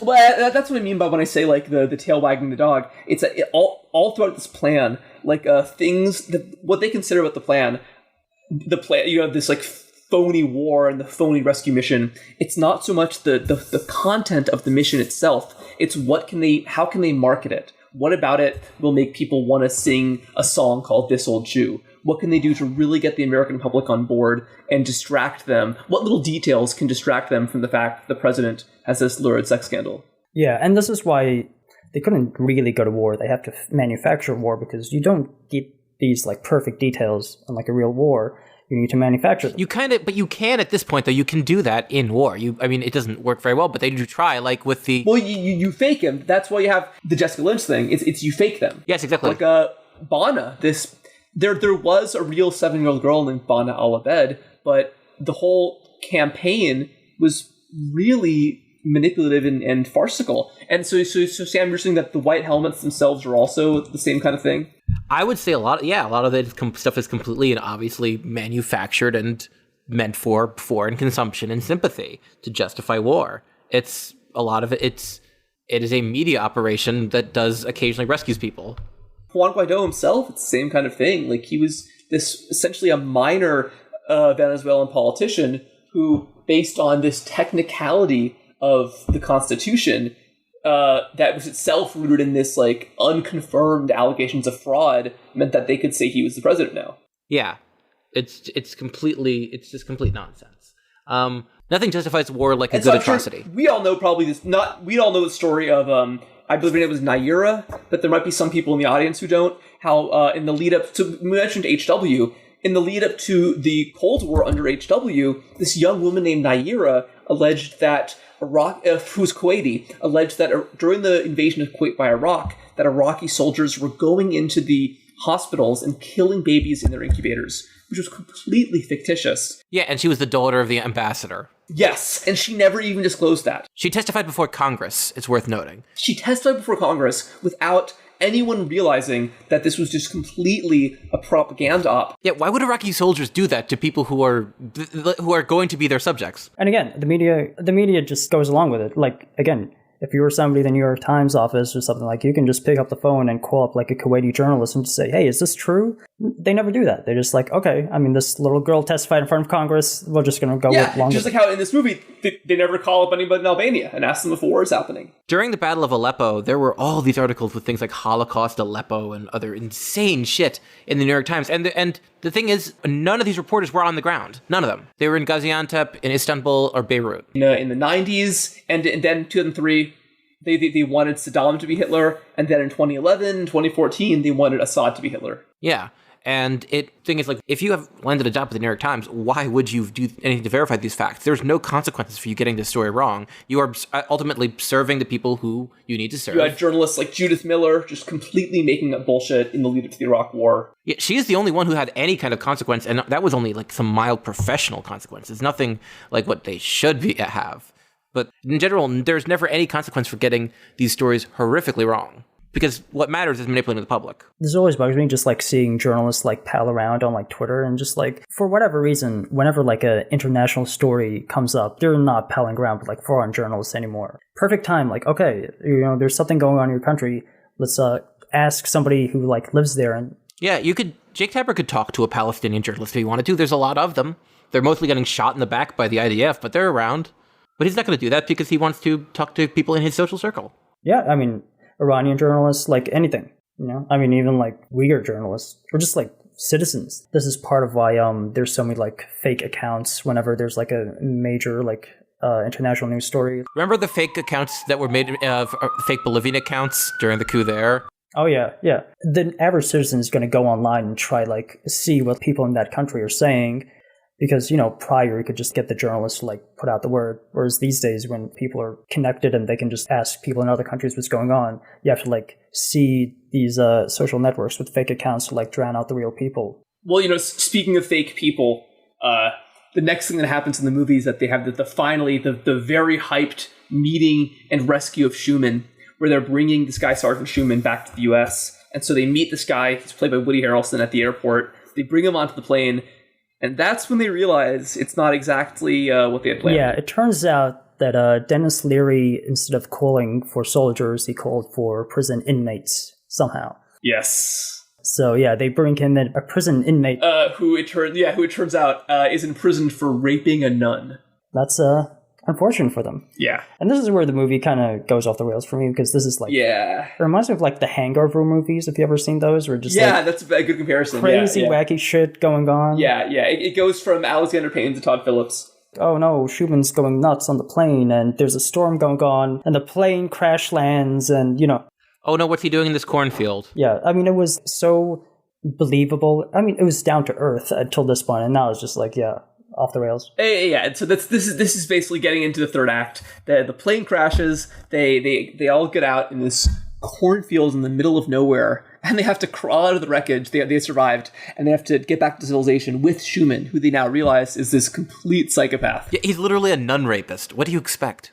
Well, that's what I mean by when I say like the tail wagging the dog. It's all throughout this plan, like things that what they consider about the plan, this like phony war and the phony rescue mission. It's not so much the content of the mission itself. It's how can they market it? What about it will make people want to sing a song called This Old Shoe? What can they do to really get the American public on board and distract them? What little details can distract them from the fact that the president has this lurid sex scandal? Yeah, and this is why they couldn't really go to war. They have to manufacture war, because you don't get these like perfect details in like a real war. You need to manufacture them. But you can at this point, though. You can do that in war. It doesn't work very well, but they do try, like with the... Well, you fake them. That's why you have the Jessica Lynch thing. It's you fake them. Yes, exactly. Like Bana, there was a real 7-year-old girl named Bana al-Abed, but the whole campaign was really manipulative and farcical. And so Sam, you're saying that the white helmets themselves are also the same kind of thing? I would say a lot of the stuff is completely and obviously manufactured and meant for foreign consumption and sympathy to justify war. It's a lot of it. It is a media operation that does occasionally rescues people. Juan Guaido himself, it's the same kind of thing. Like, he was this essentially a minor Venezuelan politician who, based on this technicality of the Constitution, that was itself rooted in this like unconfirmed allegations of fraud, meant that they could say he was the president now. Yeah, it's just complete nonsense. Nothing justifies war like a good atrocity. We all know we all know the story of I believe her name was Naira, but there might be some people in the audience who don't. How in the lead up to, we mentioned HW, in the lead up to the Cold War under HW, this young woman named Naira alleged that who's Kuwaiti, alleged that during the invasion of Kuwait by Iraq, that Iraqi soldiers were going into the hospitals and killing babies in their incubators, which was completely fictitious. Yeah, and she was the daughter of the ambassador. Yes, and she never even disclosed that. She testified before Congress, it's worth noting. She testified before Congress without anyone realizing that this was just completely a propaganda op. Yeah, why would Iraqi soldiers do that to people who are going to be their subjects? And again, the media just goes along with it. Like, again, if you were somebody in the New York Times office or something, like, you can just pick up the phone and call up like a Kuwaiti journalist and just say, hey, is this true? They never do that. They're just like, okay, I mean, this little girl testified in front of Congress, we're just going to go with long. Just like how in this movie, they never call up anybody in Albania and ask them if a war is happening. During the Battle of Aleppo, there were all these articles with things like Holocaust Aleppo and other insane shit in the New York Times. And the thing is, none of these reporters were on the ground. None of them. They were in Gaziantep, in Istanbul, or Beirut. In the 90s, and then 2003, they wanted Saddam to be Hitler, and then in 2011, 2014, they wanted Assad to be Hitler. Yeah, and thing is, like, if you have landed a job at the New York Times, why would you do anything to verify these facts? There's no consequences for you getting this story wrong. You are ultimately serving the people who you need to serve. You had journalists like Judith Miller just completely making up bullshit in the lead up to the Iraq War. Yeah, she is the only one who had any kind of consequence, and that was only like some mild professional consequences, nothing like what they should have. But in general, there's never any consequence for getting these stories horrifically wrong. Because what matters is manipulating the public. This always bugs me, just like seeing journalists like pal around on like Twitter, and just like, for whatever reason, whenever like an international story comes up, they're not palling around with like foreign journalists anymore. Perfect time, like, okay, there's something going on in your country. Let's ask somebody who like lives there. And yeah, Jake Tapper could talk to a Palestinian journalist if he wanted to. There's a lot of them. They're mostly getting shot in the back by the IDF, but they're around. But he's not going to do that because he wants to talk to people in his social circle. Yeah, I mean, Iranian journalists, like anything, I mean, even like Uyghur journalists, or just like citizens. This is part of why there's so many like fake accounts whenever there's like a major like international news story. Remember the fake accounts that were made, fake Bolivian accounts during the coup there? Oh, yeah. The average citizen is going to go online and try like see what people in that country are saying. Because, prior you could just get the journalists to like put out the word. Whereas these days when people are connected and they can just ask people in other countries what's going on, you have to like see these social networks with fake accounts to like drown out the real people. Well, speaking of fake people, the next thing that happens in the movie is that they have the very hyped meeting and rescue of Schumann, where they're bringing this guy, Sergeant Schumann, back to the U.S. And so they meet this guy, he's played by Woody Harrelson, at the airport. They bring him onto the plane. And that's when they realize it's not exactly what they had planned. Yeah, it turns out that Dennis Leary, instead of calling for soldiers, he called for prison inmates somehow. Yes. So yeah, they bring him in, a prison inmate. Who it turns out is imprisoned for raping a nun. That's unfortunate for them. Yeah. And this is where the movie kind of goes off the rails for me, because this is like... Yeah. It reminds me of like the Hangover movies, if you ever seen those, or just that's a good comparison. Crazy, wacky shit going on. Yeah. It goes from Alexander Payne to Todd Phillips. Oh no, Schumann's going nuts on the plane, and there's a storm going on, and the plane crash lands, and Oh no, what's he doing in this cornfield? Yeah, I mean, it was so believable. I mean, it was down to earth until this point, and now it's just like, off the rails. Yeah. So this is basically getting into the third act. The plane crashes. They all get out in this cornfield in the middle of nowhere, and they have to crawl out of the wreckage. They survived, and they have to get back to civilization with Schumann, who they now realize is this complete psychopath. Yeah, he's literally a nun rapist. What do you expect?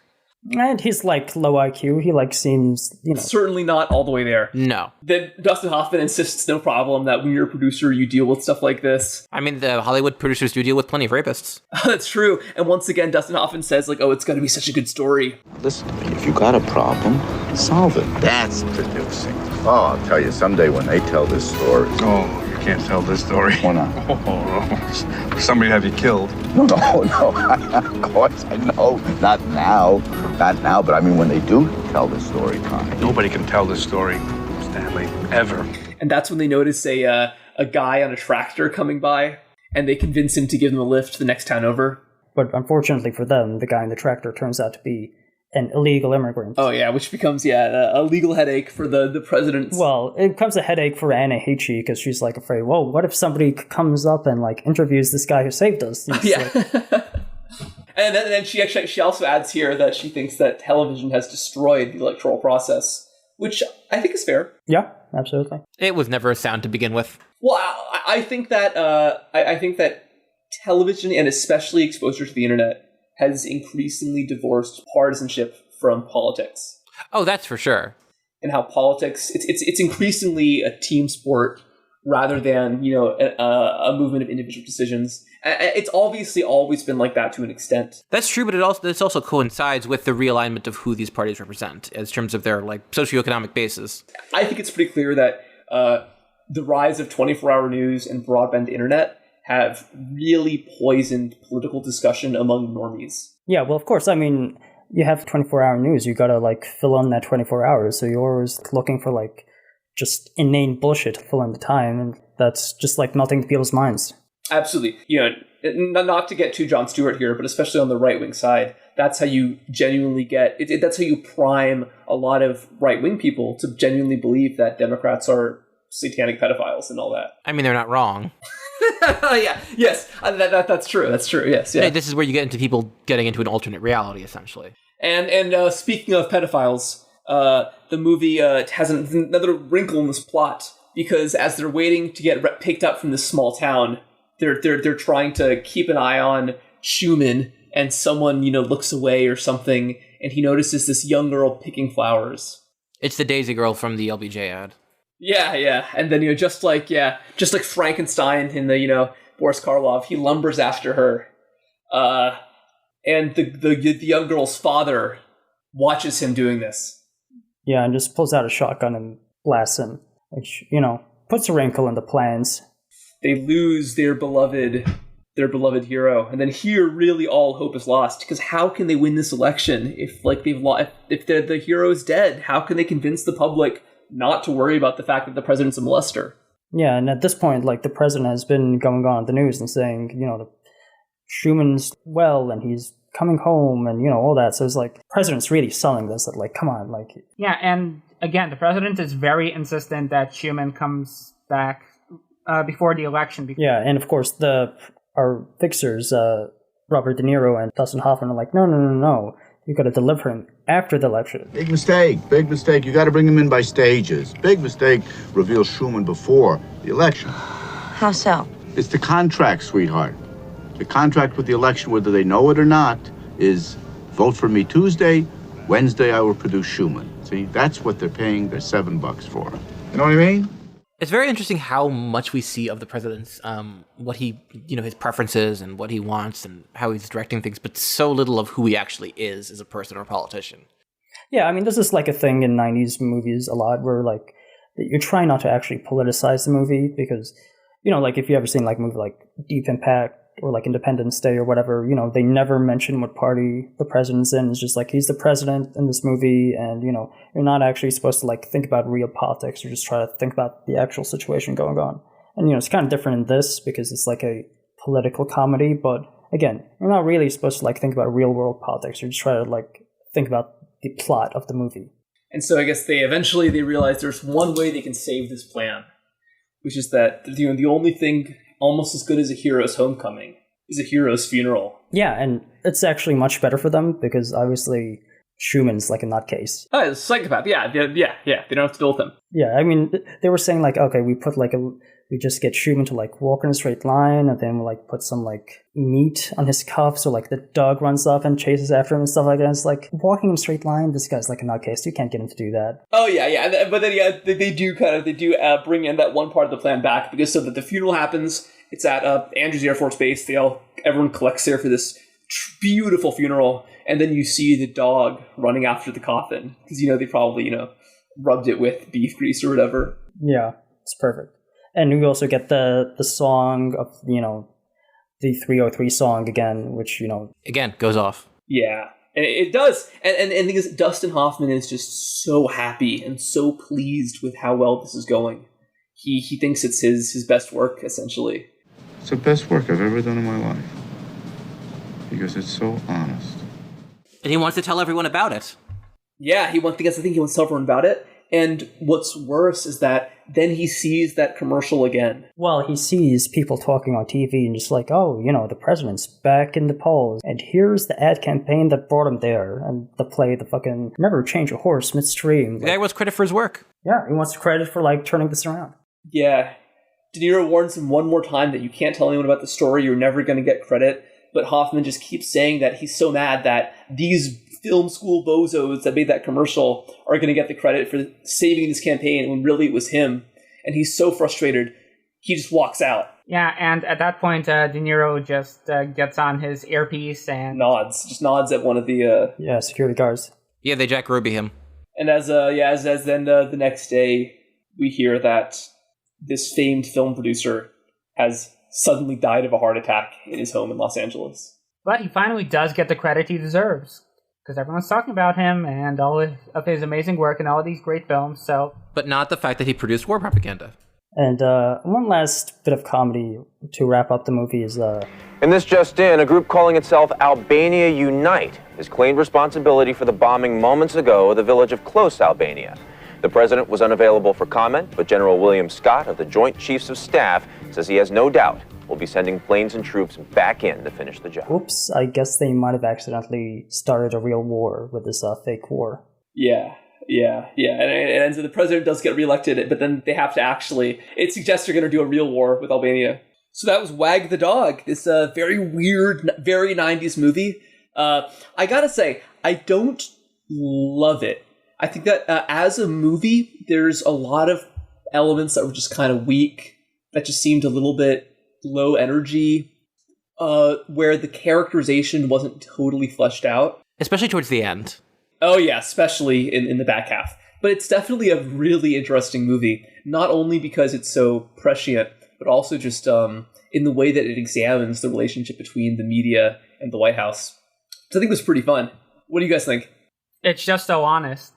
And he's like low IQ. He like seems, certainly not all the way there. No. Then Dustin Hoffman insists no problem that when you're a producer, you deal with stuff like this. I mean, the Hollywood producers do deal with plenty of rapists. That's true. And once again, Dustin Hoffman says like, oh, it's going to be such a good story. Listen to me. If you got a problem, solve it. That's producing. Oh, I'll tell you someday when they tell this story. Oh, you can't tell this story. Why not? Oh, somebody have you killed. No. Of course, I know. Not now, but I mean when they do tell the story, Connie. Nobody can tell this story, Stanley, ever. And that's when they notice a guy on a tractor coming by, and they convince him to give them a lift to the next town over. But unfortunately for them, the guy in the tractor turns out to be an illegal immigrant. Oh yeah, which becomes a legal headache for the president. Well, it becomes a headache for Anna Heche because she's like afraid, well, what if somebody comes up and like interviews this guy who saved us? Yeah. And then she also adds here that she thinks that television has destroyed the electoral process, which I think is fair. Yeah, absolutely. It was never sound to begin with. Well, I think that television and especially exposure to the internet has increasingly divorced partisanship from politics. Oh, that's for sure. And how politics it's increasingly a team sport rather than a movement of individual decisions. It's obviously always been like that to an extent. That's true, but this also coincides with the realignment of who these parties represent in terms of their like socioeconomic basis. I think it's pretty clear that the rise of 24-hour news and broadband internet have really poisoned political discussion among normies. Yeah, well, of course. I mean, you have 24-hour news. You gotta like fill in that 24 hours. So you're always looking for like just inane bullshit to fill in the time, and that's just like melting people's minds. Absolutely. Not to get too Jon Stewart here, but especially on the right-wing side, that's how you genuinely that's how you prime a lot of right-wing people to genuinely believe that Democrats are satanic pedophiles and all that. I mean, they're not wrong. Yeah, yes, that's true. That's true. Yes, yeah. Hey, this is where you get into people getting into an alternate reality, essentially. And speaking of pedophiles, the movie has another wrinkle in this plot because as they're waiting to get picked up from this small town, they're trying to keep an eye on Schumann, and someone looks away or something, and he notices this young girl picking flowers. It's the Daisy Girl from the LBJ ad. Yeah, and then just like Frankenstein in the Boris Karloff, he lumbers after her, and the young girl's father watches him doing this. Yeah, and just pulls out a shotgun and blasts him, which puts a wrinkle in the plans. They lose their beloved hero, and then here really all hope is lost because how can they win this election if the hero's dead? How can they convince the public not to worry about the fact that the president's a molester? Yeah, and at this point, like, the president has been going on the news and saying, the Schumann's well, and he's coming home, and, all that. So it's like, the president's really selling this, that, like, come on, like... Yeah, and again, the president is very insistent that Schumann comes back before the election. Yeah, and of course, our fixers, Robert De Niro and Dustin Hoffman, are like, no. You got to deliver him after the election. Big mistake. You got to bring him in by stages. Big mistake. Reveal Schumann before the election. How so? It's the contract, sweetheart. The contract with the election, whether they know it or not, is vote for me Tuesday. Wednesday, I will produce Schumann. See, that's what they're paying their $7 for. You know what I mean? It's very interesting how much we see of the president's, what he, his preferences and what he wants and how he's directing things, but so little of who he actually is as a person or a politician. Yeah, I mean, this is like a thing in 90s movies a lot where, like, you try not to actually politicize the movie because, like, if you ever seen, like, a movie like Deep Impact or, like, Independence Day or whatever, they never mention what party the president's in. It's just like, he's the president in this movie, and, you're not actually supposed to, like, think about real politics or just try to think about the actual situation going on. And, it's kind of different in this because it's, like, a political comedy, but, again, you're not really supposed to, like, think about real-world politics. You're just trying to, like, think about the plot of the movie. And so I guess they realize there's one way they can save this plan, which is that, the only thing almost as good as a hero's homecoming is a hero's funeral. Yeah, and it's actually much better for them because obviously Schumann's like a nutcase. Oh, it's a psychopath. Yeah. They don't have to deal with him. Yeah, I mean, they were saying like, okay, we put like a we just get Schumann to like walk in a straight line, and then we like put some like meat on his cuff, so like the dog runs up and chases after him and stuff like that. It's like walking in a straight line. This guy's like a nutcase. You can't get him to do that. Oh yeah. But then they do bring in that one part of the plan back, because so that the funeral happens. It's at Andrews Air Force Base. Everyone collects there for this beautiful funeral, and then you see the dog running after the coffin because they probably rubbed it with beef grease or whatever. Yeah, it's perfect. And we also get the song of, the 303 song again, which, again, goes off. Yeah, and it does. And the thing is, Dustin Hoffman is just so happy and so pleased with how well this is going. He thinks it's his best work, essentially. It's the best work I've ever done in my life. Because it's so honest. And he wants to tell everyone about it. Yeah, he wants to tell everyone about it. And what's worse is that then he sees that commercial again. Well, he sees people talking on TV and just like, oh, the president's back in the polls. And here's the ad campaign that brought him there. And the play, the fucking never change a horse midstream. The guy wants credit for his work. Yeah, he wants credit for like turning this around. Yeah. De Niro warns him one more time that you can't tell anyone about the story. You're never going to get credit. But Hoffman just keeps saying that he's so mad that these film school bozos that made that commercial are going to get the credit for saving this campaign when really it was him. And he's so frustrated, he just walks out. Yeah, and at that point, De Niro just gets on his earpiece and nods at one of the security guards. Yeah, they Jack Ruby him. And as then the next day we hear that this famed film producer has suddenly died of a heart attack in his home in Los Angeles. But he finally does get the credit he deserves, because everyone's talking about him and all of his amazing work and all of these great films, so... But not the fact that he produced war propaganda. And one last bit of comedy to wrap up the movie is... In this just in, a group calling itself Albania Unite has claimed responsibility for the bombing moments ago of the village of Close, Albania. The president was unavailable for comment, but General William Scott of the Joint Chiefs of Staff says he has no doubt we'll be sending planes and troops back in to finish the job. Oops, I guess they might have accidentally started a real war with this fake war. Yeah. And so the president does get reelected, but then they have to it suggests they're going to do a real war with Albania. So that was Wag the Dog, this very weird, very 90s movie. I gotta say, I don't love it. I think that as a movie, there's a lot of elements that were just kind of weak, that just seemed a little bit low energy, where the characterization wasn't totally fleshed out. Especially towards the end. Oh yeah, especially in the back half. But it's definitely a really interesting movie, not only because it's so prescient, but also just in the way that it examines the relationship between the media and the White House. So I think it was pretty fun. What do you guys think? It's just so honest.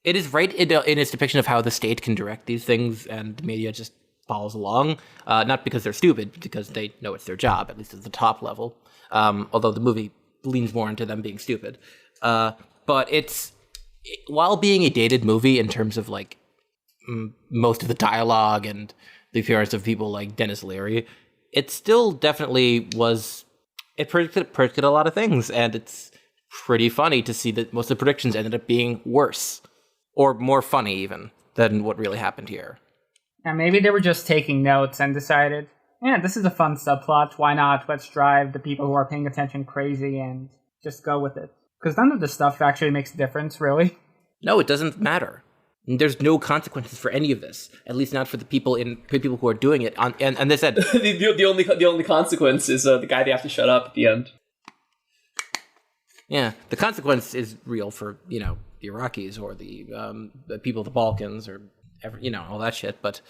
It is right in its depiction of how the state can direct these things, and the media just follows along. Not because they're stupid, but because they know it's their job, at least at the top level. Although the movie leans more into them being stupid. But while being a dated movie in terms of like most of the dialogue and the appearance of people like Dennis Leary, it still definitely was. It predicted a lot of things, and it's pretty funny to see that most of the predictions ended up being worse or more funny even than what really happened here. And maybe they were just taking notes and decided, yeah, this is a fun subplot. Why not? Let's drive the people who are paying attention crazy and just go with it. Because none of this stuff actually makes a difference, really. No, it doesn't matter. There's no consequences for any of this, at least not for the people who are doing it. And they said the only consequence is the guy they have to shut up at the end. Yeah, the consequence is real for the Iraqis or the people of the Balkans or all that shit, but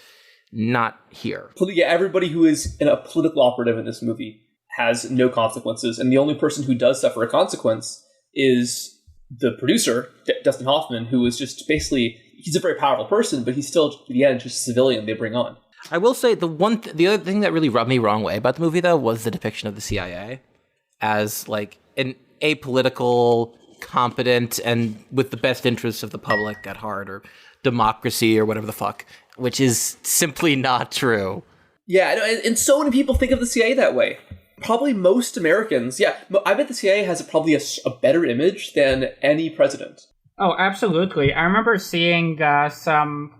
not here. Yeah, everybody who is a political operative in this movie has no consequences, and the only person who does suffer a consequence is the producer, Dustin Hoffman, who is just basically, he's a very powerful person, but he's still, at the end, just a civilian they bring on. I will say the other thing that really rubbed me wrong way about the movie, though, was the depiction of the CIA as like an apolitical, competent, and with the best interests of the public at heart, or democracy, or whatever the fuck, which is simply not true. Yeah, and so many people think of the CIA that way. Probably most Americans. Yeah, I bet the CIA has probably a better image than any president. Oh, absolutely. I remember seeing some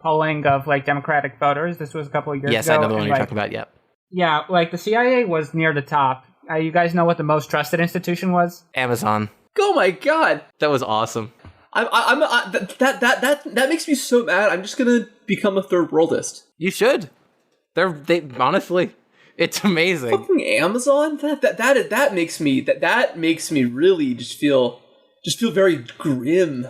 polling of like Democratic voters. This was a couple of years ago. Yes, I know the one and, you're talking about. Yep. Yeah, like the CIA was near the top. You guys know what the most trusted institution was? Amazon. Oh my god, that was awesome. That makes me so mad. I'm just gonna become a third worldist. You should. They honestly, it's amazing. Fucking Amazon. That makes me really just feel very grim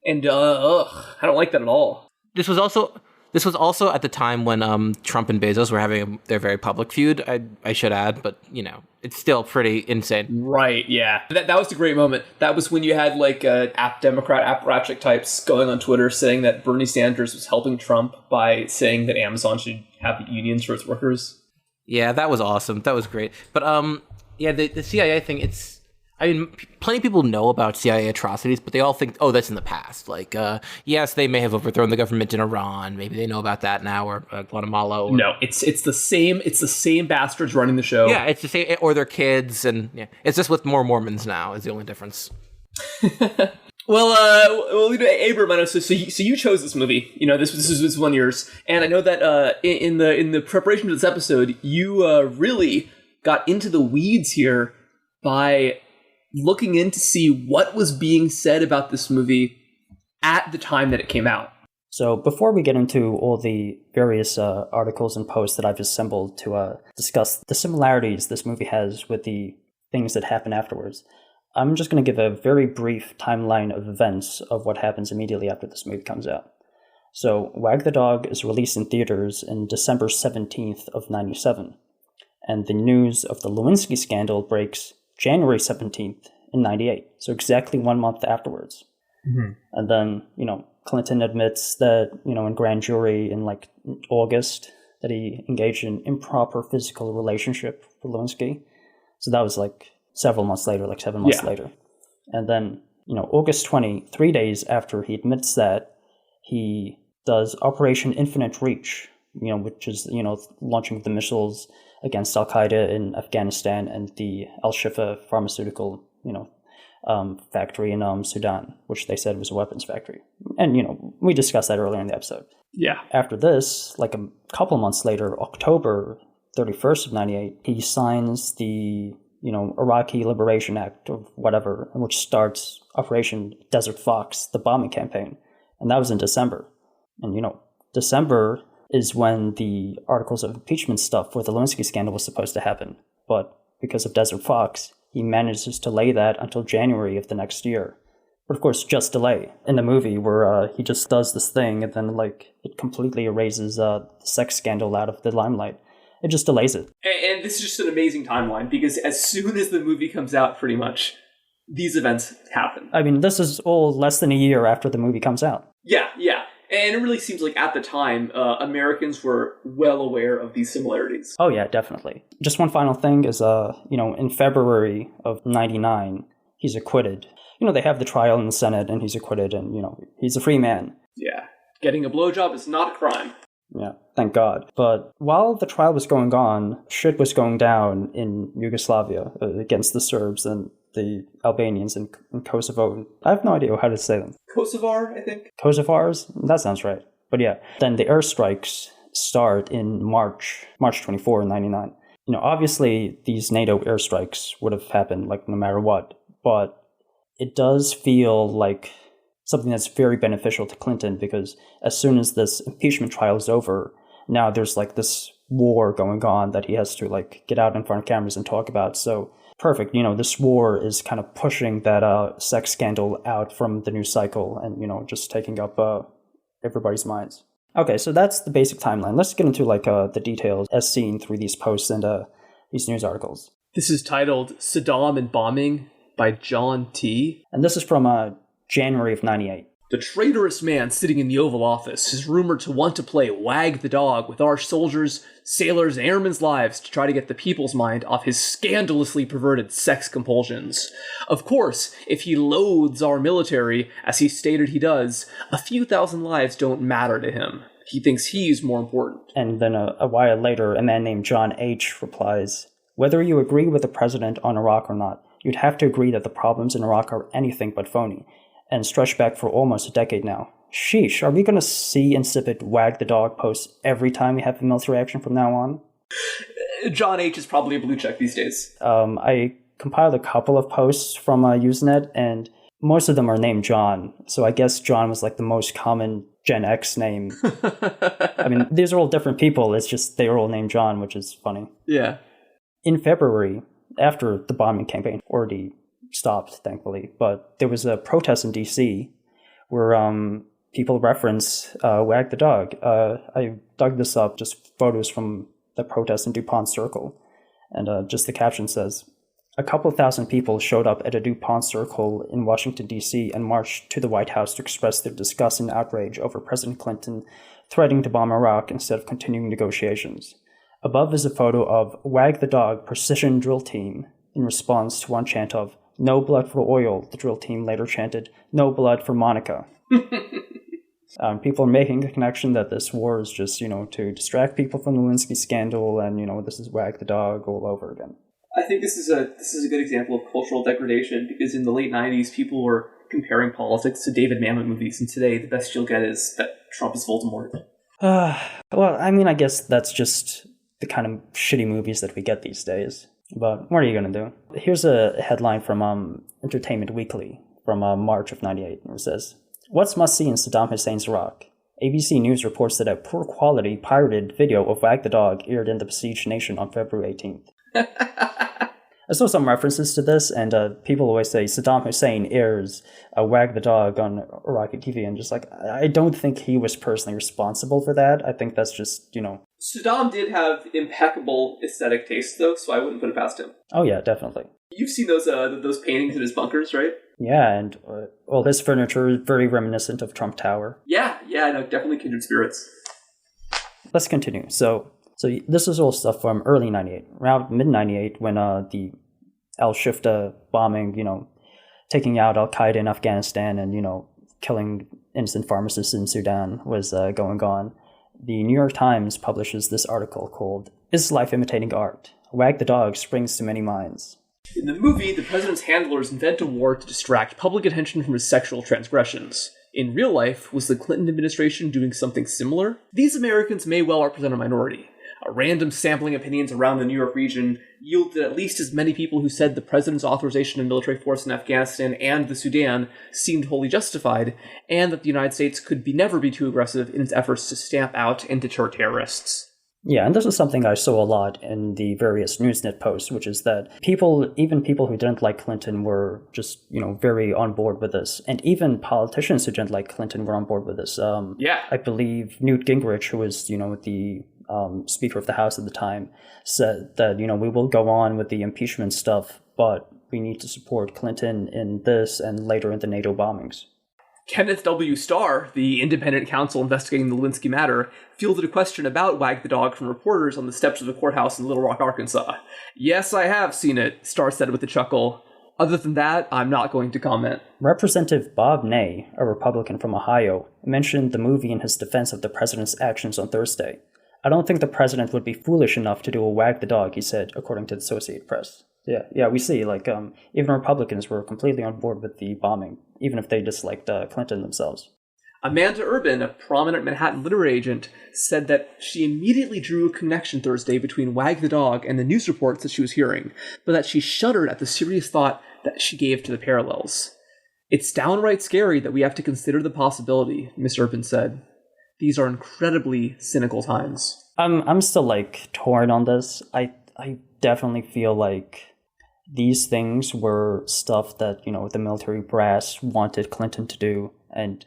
and I don't like that at all. This was also at the time when Trump and Bezos were having their very public feud. I should add, but it's still pretty insane. Right? Yeah. That was the great moment. That was when you had like Democrat apparatchik types going on Twitter saying that Bernie Sanders was helping Trump by saying that Amazon should have unions for its workers. Yeah, that was awesome. That was great. But the CIA thing. Plenty of people know about CIA atrocities, but they all think, oh, that's in the past. Like, yes, they may have overthrown the government in Iran. Maybe they know about that now, or Guatemala. No, it's the same bastards running the show. Yeah, it's the same, or their kids, and it's just with more Mormons now is the only difference. Well, Abram, I know. So you chose this movie. This was one of yours, and I know that in the preparation for this episode, you really got into the weeds here by looking in to see what was being said about this movie at the time that it came out. So before we get into all the various articles and posts that I've assembled to discuss the similarities this movie has with the things that happen afterwards, I'm just going to give a very brief timeline of events of what happens immediately after this movie comes out. So Wag the Dog is released in theaters in December 17th of 97, and the news of the Lewinsky scandal breaks January 17th in 98, so exactly 1 month afterwards. Mm-hmm. And then, Clinton admits that, in grand jury in like August, that he engaged in improper physical relationship with Lewinsky. So that was like several months later, like 7 months later. And then, August 20, 3 days after he admits that, he does Operation Infinite Reach, which is, launching the missiles against Al-Qaeda in Afghanistan and the Al-Shifa pharmaceutical, factory in Sudan, which they said was a weapons factory. And, we discussed that earlier in the episode. Yeah. After this, like a couple months later, October 31st of 98, he signs the, Iraqi Liberation Act or whatever, which starts Operation Desert Fox, the bombing campaign. And that was in December. And, December is when the articles of impeachment stuff for the Lewinsky scandal was supposed to happen. But because of Desert Fox, he manages to delay that until January of the next year. But of course, just delay. In the movie where he just does this thing and then it completely erases the sex scandal out of the limelight. It just delays it. And this is just an amazing timeline because as soon as the movie comes out, pretty much, these events happen. This is all less than a year after the movie comes out. Yeah. And it really seems like at the time, Americans were well aware of these similarities. Oh yeah, definitely. Just one final thing is, in February of 99, he's acquitted. They have the trial in the Senate and he's acquitted and, he's a free man. Yeah. Getting a blowjob is not a crime. Yeah, thank God. But while the trial was going on, shit was going down in Yugoslavia against the Serbs and the Albanians in Kosovo. I have no idea how to say them. Kosovar, I think. Kosovars? That sounds right. But yeah, then the airstrikes start in March 24, 99. Obviously, these NATO airstrikes would have happened, no matter what. But it does feel like something that's very beneficial to Clinton because as soon as this impeachment trial is over, now there's this war going on that he has to get out in front of cameras and talk about. So perfect. This war is kind of pushing that sex scandal out from the news cycle and, just taking up everybody's minds. Okay, so that's the basic timeline. Let's get into the details as seen through these posts and these news articles. This is titled Saddam and Bombing by John T. And this is from January of 98. The traitorous man sitting in the Oval Office is rumored to want to play Wag the Dog with our soldiers, sailors, and airmen's lives to try to get the people's mind off his scandalously perverted sex compulsions. Of course, if he loathes our military, as he stated he does, a few thousand lives don't matter to him. He thinks he's more important. And then a while later, a man named John H. replies, whether you agree with the president on Iraq or not, you'd have to agree that the problems in Iraq are anything but phony, and stretch back for almost a decade now. sheesh, are we going to see insipid Wag the Dog posts every time we have a military action from now on? John H. is probably a blue check these days. I compiled a couple of posts from Usenet, and most of them are named John. So I guess John was like the most common Gen X name. I mean, these are all different people. It's just they are all named John, which is funny. Yeah. In February, after the bombing campaign already stopped, thankfully, but there was a protest in D.C. where people reference Wag the Dog. I dug this up, just photos from the protest in DuPont Circle. And just the caption says, a couple thousand people showed up at a DuPont Circle in Washington, D.C. and marched to the White House to express their disgust and outrage over President Clinton threatening to bomb Iraq instead of continuing negotiations. Above is a photo of Wag the Dog Precision Drill Team in response to one chant of, no blood for oil. The drill team later chanted, no blood for Monica. People are making a connection that this war is just, to distract people from the Lewinsky scandal, and, this is Wag the Dog all over again. I think this is a good example of cultural degradation, because in the late 90s, people were comparing politics to David Mamet movies, and today the best you'll get is that Trump is Voldemort. Well, I mean, I guess that's just the kind of shitty movies that we get these days. But what are you going to do? Here's a headline from Entertainment Weekly from March of 98. It says, what's must-see in Saddam Hussein's Iraq? ABC News reports that a poor-quality pirated video of Wag the Dog aired in the besieged nation on February 18th. I saw some references to this, and people always say Saddam Hussein airs Wag the Dog on Iraqi TV, and just like, I don't think he was personally responsible for that. I think that's just, Saddam did have impeccable aesthetic taste, though, so I wouldn't put it past him. Oh yeah, definitely. You've seen those paintings in his bunkers, right? Yeah, and all this furniture is very reminiscent of Trump Tower. Yeah, no, definitely kindred spirits. Let's continue. So this is all stuff from early 98, around mid-98, when the Al-Shifta bombing, taking out Al-Qaeda in Afghanistan and, killing innocent pharmacists in Sudan was going on. The New York Times publishes this article called, Is Life Imitating Art? Wag the Dog Springs to Many Minds. In the movie, the president's handlers invent a war to distract public attention from his sexual transgressions. In real life, was the Clinton administration doing something similar? These Americans may well represent a minority. A random sampling of opinions around the New York region yielded at least as many people who said the president's authorization of military force in Afghanistan and the Sudan seemed wholly justified, and that the United States could never be too aggressive in its efforts to stamp out and deter terrorists. Yeah, and this is something I saw a lot in the various Newsnet posts, which is that even people who didn't like Clinton were just, very on board with this. And even politicians who didn't like Clinton were on board with this. I believe Newt Gingrich, who was, the Speaker of the House at the time, said that, we will go on with the impeachment stuff, but we need to support Clinton in this and later in the NATO bombings. Kenneth W. Starr, the independent counsel investigating the Lewinsky matter, fielded a question about Wag the Dog from reporters on the steps of the courthouse in Little Rock, Arkansas. Yes, I have seen it, Starr said with a chuckle. Other than that, I'm not going to comment. Representative Bob Ney, a Republican from Ohio, mentioned the movie in his defense of the president's actions on Thursday. I don't think the president would be foolish enough to do a Wag the Dog, he said, according to the Associated Press. Yeah, we see, even Republicans were completely on board with the bombing, even if they disliked Clinton themselves. Amanda Urban, a prominent Manhattan literary agent, said that she immediately drew a connection Thursday between Wag the Dog and the news reports that she was hearing, but that she shuddered at the serious thought that she gave to the parallels. It's downright scary that we have to consider the possibility, Miss Urban said. These are incredibly cynical times. I'm still, torn on this. I definitely feel like these things were stuff that, the military brass wanted Clinton to do, and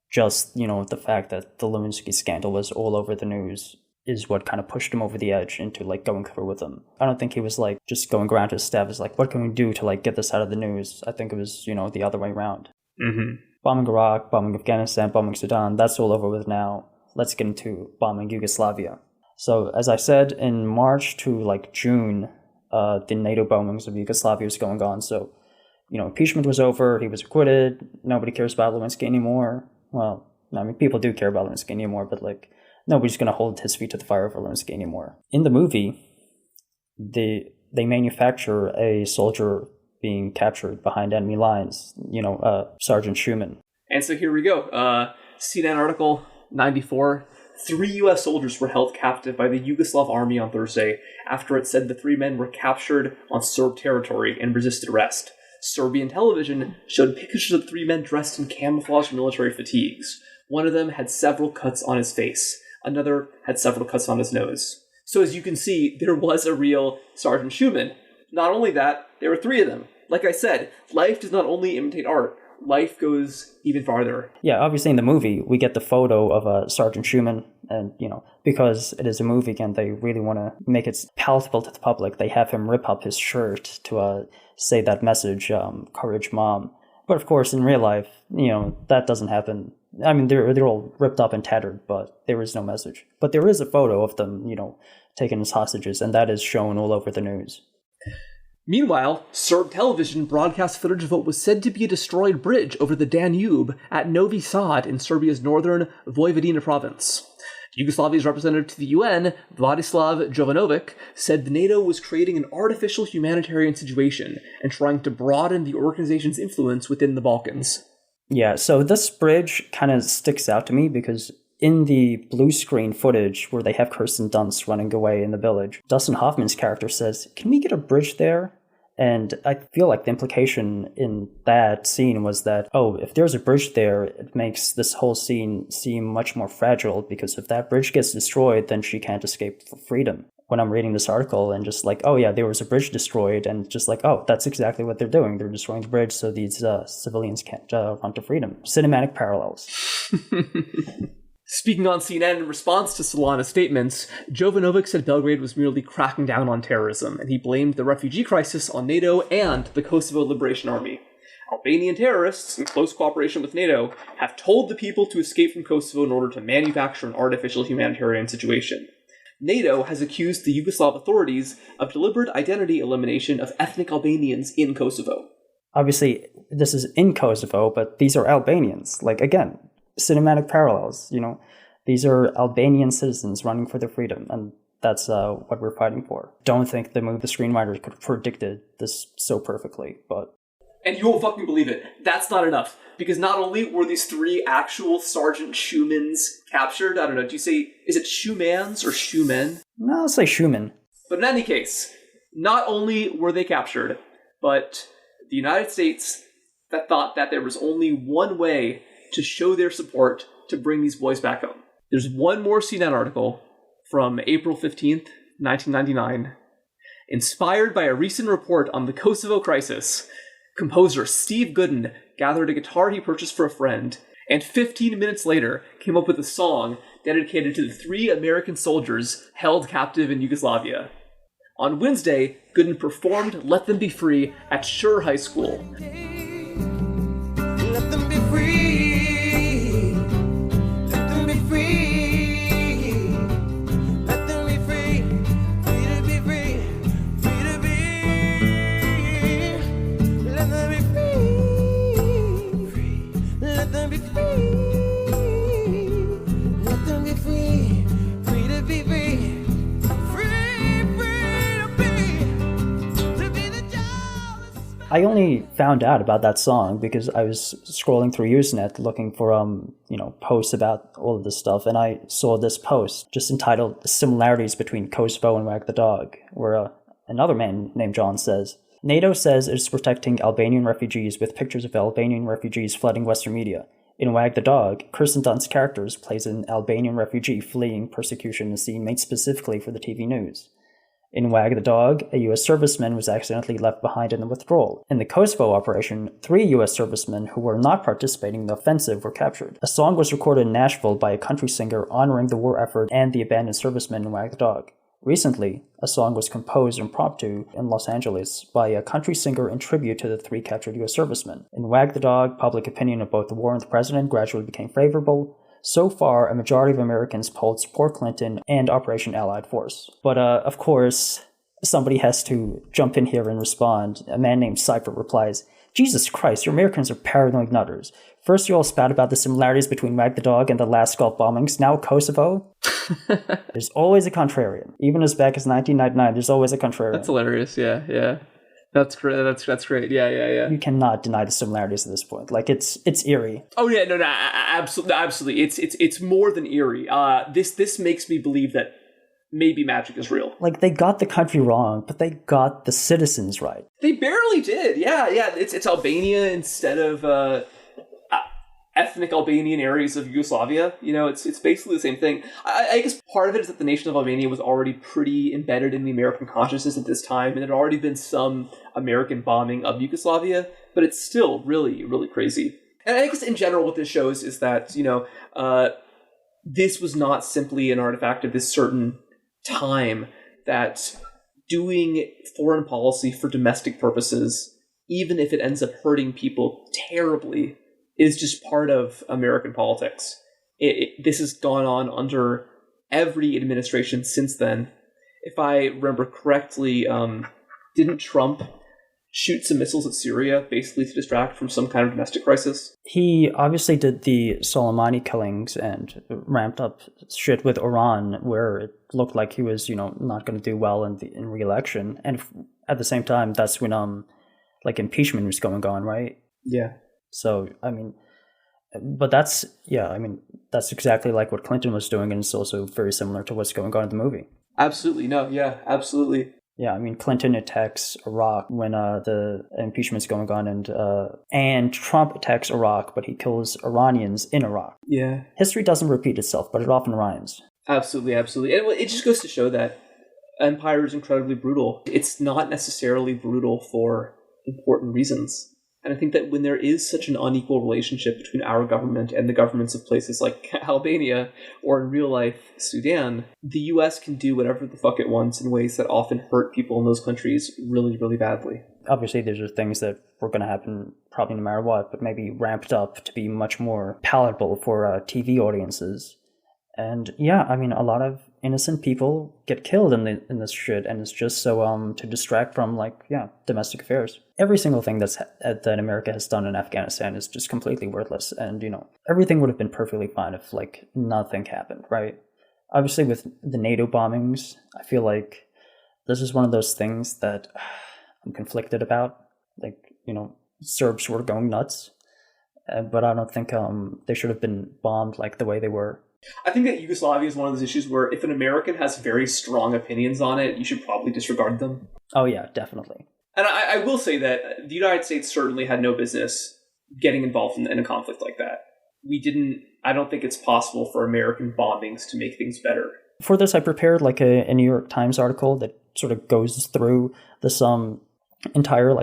just, the fact that the Lewinsky scandal was all over the news is what kind of pushed him over the edge into, going through with them. I don't think he was, just going around to his staff as, what can we do to, get this out of the news? I think it was, the other way around. Mm-hmm. Bombing Iraq, bombing Afghanistan, bombing Sudan, that's all over with now. Let's get into bombing Yugoslavia. So, as I said, in March to, June, the NATO bombings of Yugoslavia was going on. So, impeachment was over. He was acquitted. Nobody cares about Lewinsky anymore. Well, people do care about Lewinsky anymore, but, nobody's going to hold his feet to the fire for Lewinsky anymore. In the movie, they manufacture a soldier being captured behind enemy lines, Sergeant Schumann. And so here we go. CNN article 94. 3 U.S. soldiers were held captive by the Yugoslav army on Thursday after it said the 3 men were captured on Serb territory and resisted arrest. Serbian television showed pictures of the 3 men dressed in camouflage military fatigues. One of them had several cuts on his face. Another had several cuts on his nose. So as you can see, there was a real Sergeant Schumann. Not only that, there were 3 of them. Like I said, life does not only imitate art, life goes even farther. Yeah, obviously in the movie, we get the photo of Sergeant Schumann, and, because it is a movie and they really want to make it palatable to the public, they have him rip up his shirt to say that message, Courage Mom. But of course, in real life, that doesn't happen. I mean, they're all ripped up and tattered, but there is no message. But there is a photo of them, taken as hostages, and that is shown all over the news. Meanwhile, Serb television broadcast footage of what was said to be a destroyed bridge over the Danube at Novi Sad in Serbia's northern Vojvodina province. Yugoslavia's representative to the UN, Vladislav Jovanovic, said NATO was creating an artificial humanitarian situation and trying to broaden the organization's influence within the Balkans. Yeah, so this bridge kind of sticks out to me because in the blue screen footage where they have Kirsten Dunst running away in the village, Dustin Hoffman's character says, "Can we get a bridge there?" And I feel like the implication in that scene was that, if there's a bridge there, it makes this whole scene seem much more fragile, because if that bridge gets destroyed, then she can't escape for freedom. When I'm reading this article and just like, there was a bridge destroyed, and just like, that's exactly what they're doing. They're destroying the bridge so these civilians can't run to freedom. Cinematic parallels. Speaking on CNN in response to Solana's statements, Jovanovic said Belgrade was merely cracking down on terrorism, and he blamed the refugee crisis on NATO and the Kosovo Liberation Army. Albanian terrorists, in close cooperation with NATO, have told the people to escape from Kosovo in order to manufacture an artificial humanitarian situation. NATO has accused the Yugoslav authorities of deliberate identity elimination of ethnic Albanians in Kosovo. Obviously, this is in Kosovo, but these are Albanians. Like, again, cinematic parallels, these are Albanian citizens running for their freedom, and that's what we're fighting for. Don't think the screenwriters could have predicted this so perfectly, but... And you won't fucking believe it. That's not enough, because not only were these 3 actual Sergeant Schumans captured, I don't know, do you say, is it Schumans or Schumann? No, I'll say Schumann. But in any case, not only were they captured, but the United States that thought that there was only one way to show their support to bring these boys back home. There's one more CNN article from April 15th, 1999. Inspired by a recent report on the Kosovo crisis, composer Steve Gooden gathered a guitar he purchased for a friend, and 15 minutes later came up with a song dedicated to the 3 American soldiers held captive in Yugoslavia. On Wednesday, Gooden performed Let Them Be Free at Schur High School. Let them be free. Let them be free. Let them be free. Free to be free. Free to be. Let them be free. Let them be free. Let them be free. Free to be free. I only found out about that song because I was scrolling through Usenet looking for posts about all of this stuff, and I saw this post just entitled "Similarities Between Kosovo and Wag the Dog," where another man named John says, "NATO says it's protecting Albanian refugees with pictures of Albanian refugees flooding Western media. In Wag the Dog, Kirsten Dunst's character plays an Albanian refugee fleeing persecution in a scene made specifically for the TV news. In Wag the Dog, a U.S. serviceman was accidentally left behind in the withdrawal. In the Kosovo operation, 3 U.S. servicemen who were not participating in the offensive were captured. A song was recorded in Nashville by a country singer honoring the war effort and the abandoned servicemen in Wag the Dog. Recently, a song was composed impromptu in Los Angeles by a country singer in tribute to the 3 captured U.S. servicemen. In Wag the Dog, public opinion of both the war and the president gradually became favorable. So far, a majority of Americans polled support Clinton and Operation Allied Force." But, of course, somebody has to jump in here and respond. A man named Cypher replies, "Jesus Christ, you Americans are paranoid nutters. First you all spat about the similarities between Wag the Dog and the last Gulf bombings, now Kosovo? There's always a contrarian. Even as back as 1999, there's always a contrarian." That's hilarious, yeah. That's great. That's great. Yeah. You cannot deny the similarities at this point. Like it's eerie. Oh yeah, no, absolutely. It's more than eerie. This makes me believe that maybe magic is real. Like they got the country wrong, but they got the citizens right. They barely did. Yeah. It's Albania instead of ethnic Albanian areas of Yugoslavia. It's basically the same thing. I guess part of it is that the nation of Albania was already pretty embedded in the American consciousness at this time, and there had already been some American bombing of Yugoslavia, but it's still really, really crazy. And I guess in general what this shows is that, this was not simply an artifact of this certain time, that doing foreign policy for domestic purposes, even if it ends up hurting people terribly, is just part of American politics. This has gone on under every administration since then. If I remember correctly, didn't Trump shoot some missiles at Syria, basically to distract from some kind of domestic crisis? He obviously did the Soleimani killings and ramped up shit with Iran, where it looked like he was, not going to do well in re-election. And at the same time, that's when impeachment was going on, right? Yeah. So, but that's exactly like what Clinton was doing, and it's also very similar to what's going on in the movie. Absolutely. No, yeah, absolutely. Yeah, Clinton attacks Iraq when the impeachment's going on, and Trump attacks Iraq, but he kills Iranians in Iraq. Yeah. History doesn't repeat itself, but it often rhymes. Absolutely. And it just goes to show that empire is incredibly brutal. It's not necessarily brutal for important reasons. And I think that when there is such an unequal relationship between our government and the governments of places like Albania, or in real life, Sudan, the US can do whatever the fuck it wants in ways that often hurt people in those countries really, really badly. Obviously, these are things that were going to happen probably no matter what, but maybe ramped up to be much more palatable for TV audiences. And yeah, a lot of innocent people get killed in this shit, and it's just so to distract from domestic affairs. Every single thing that America has done in Afghanistan is just completely worthless, and everything would have been perfectly fine if nothing happened, right? Obviously, with the NATO bombings, I feel like this is one of those things that I'm conflicted about. Serbs were going nuts, but I don't think they should have been bombed the way they were. I think that Yugoslavia is one of those issues where if an American has very strong opinions on it, you should probably disregard them. Oh yeah, definitely. And I will say that the United States certainly had no business getting involved in a conflict like that. I don't think it's possible for American bombings to make things better. For this, I prepared a New York Times article that sort of goes through this entire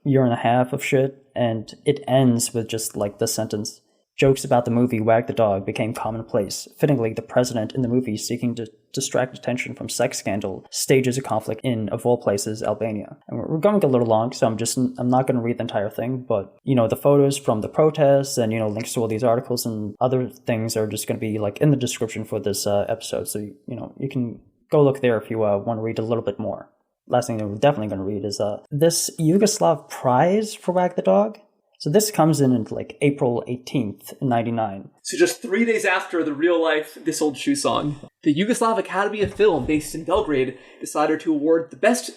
year and a half of shit, and it ends with just the sentence, "Jokes about the movie Wag the Dog became commonplace. Fittingly, the president in the movie, seeking to distract attention from sex scandal, stages a conflict in, of all places, Albania." And we're going a little long, so I'm not going to read the entire thing, but, the photos from the protests and, links to all these articles and other things are just going to be, in the description for this episode. So, you can go look there if you want to read a little bit more. Last thing that we're definitely going to read is this Yugoslav prize for Wag the Dog. So this comes in April 18th, 1999. So just 3 days after the real life This Old Shoe Song, the Yugoslav Academy of Film, based in Belgrade, decided to award the Best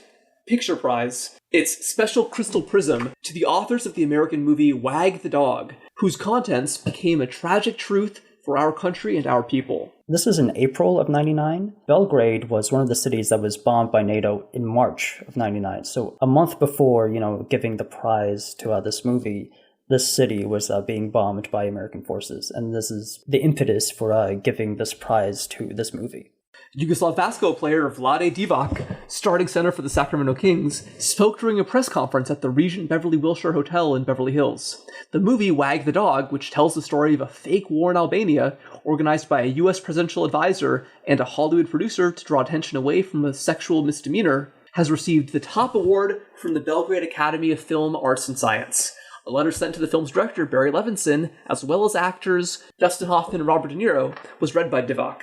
Picture Prize, its Special Crystal Prism, to the authors of the American movie Wag the Dog, whose contents became a tragic truth for our country and our people. This was in April of 99. Belgrade was one of the cities that was bombed by NATO in March of 99. So a month before, giving the prize to this movie, this city was being bombed by American forces. And this is the impetus for giving this prize to this movie. Yugoslav basketball player Vlade Divac, starting center for the Sacramento Kings, spoke during a press conference at the Regent Beverly Wilshire Hotel in Beverly Hills. The movie Wag the Dog, which tells the story of a fake war in Albania, organized by a U.S. presidential advisor and a Hollywood producer to draw attention away from a sexual misdemeanor, has received the top award from the Belgrade Academy of Film, Arts, and Science. A letter sent to the film's director, Barry Levinson, as well as actors Dustin Hoffman and Robert De Niro, was read by Divac.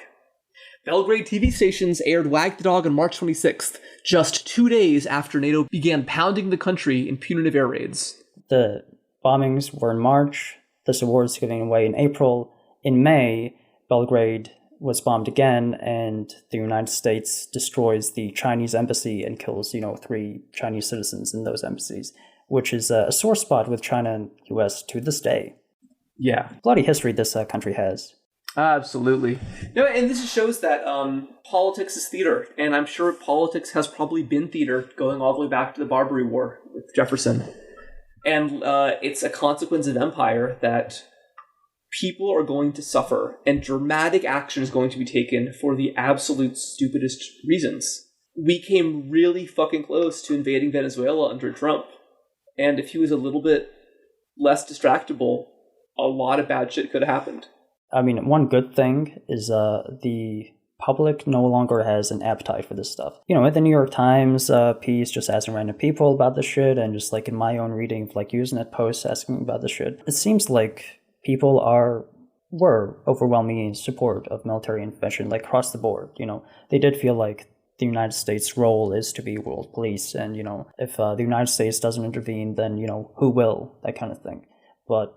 Belgrade TV stations aired Wag the Dog on March 26th, just 2 days after NATO began pounding the country in punitive air raids. The bombings were in March. This award is giving away in April. In May, Belgrade was bombed again, and the United States destroys the Chinese embassy and kills, 3 Chinese citizens in those embassies, which is a sore spot with China and US to this day. Yeah. Bloody history this country has. Absolutely. No, and this shows that politics is theater, and I'm sure politics has probably been theater going all the way back to the Barbary War with Jefferson. And it's a consequence of empire that people are going to suffer, and dramatic action is going to be taken for the absolute stupidest reasons. We came really fucking close to invading Venezuela under Trump, and if he was a little bit less distractible, a lot of bad shit could have happened. I mean, one good thing is the public no longer has an appetite for this stuff. At the New York Times piece, just asking random people about this shit, and just like in my own reading of like Usenet posts asking about this shit, it seems like people were overwhelmingly in support of military intervention, like across the board. They did feel like the United States' role is to be world police, and if the United States doesn't intervene, then who will? That kind of thing. But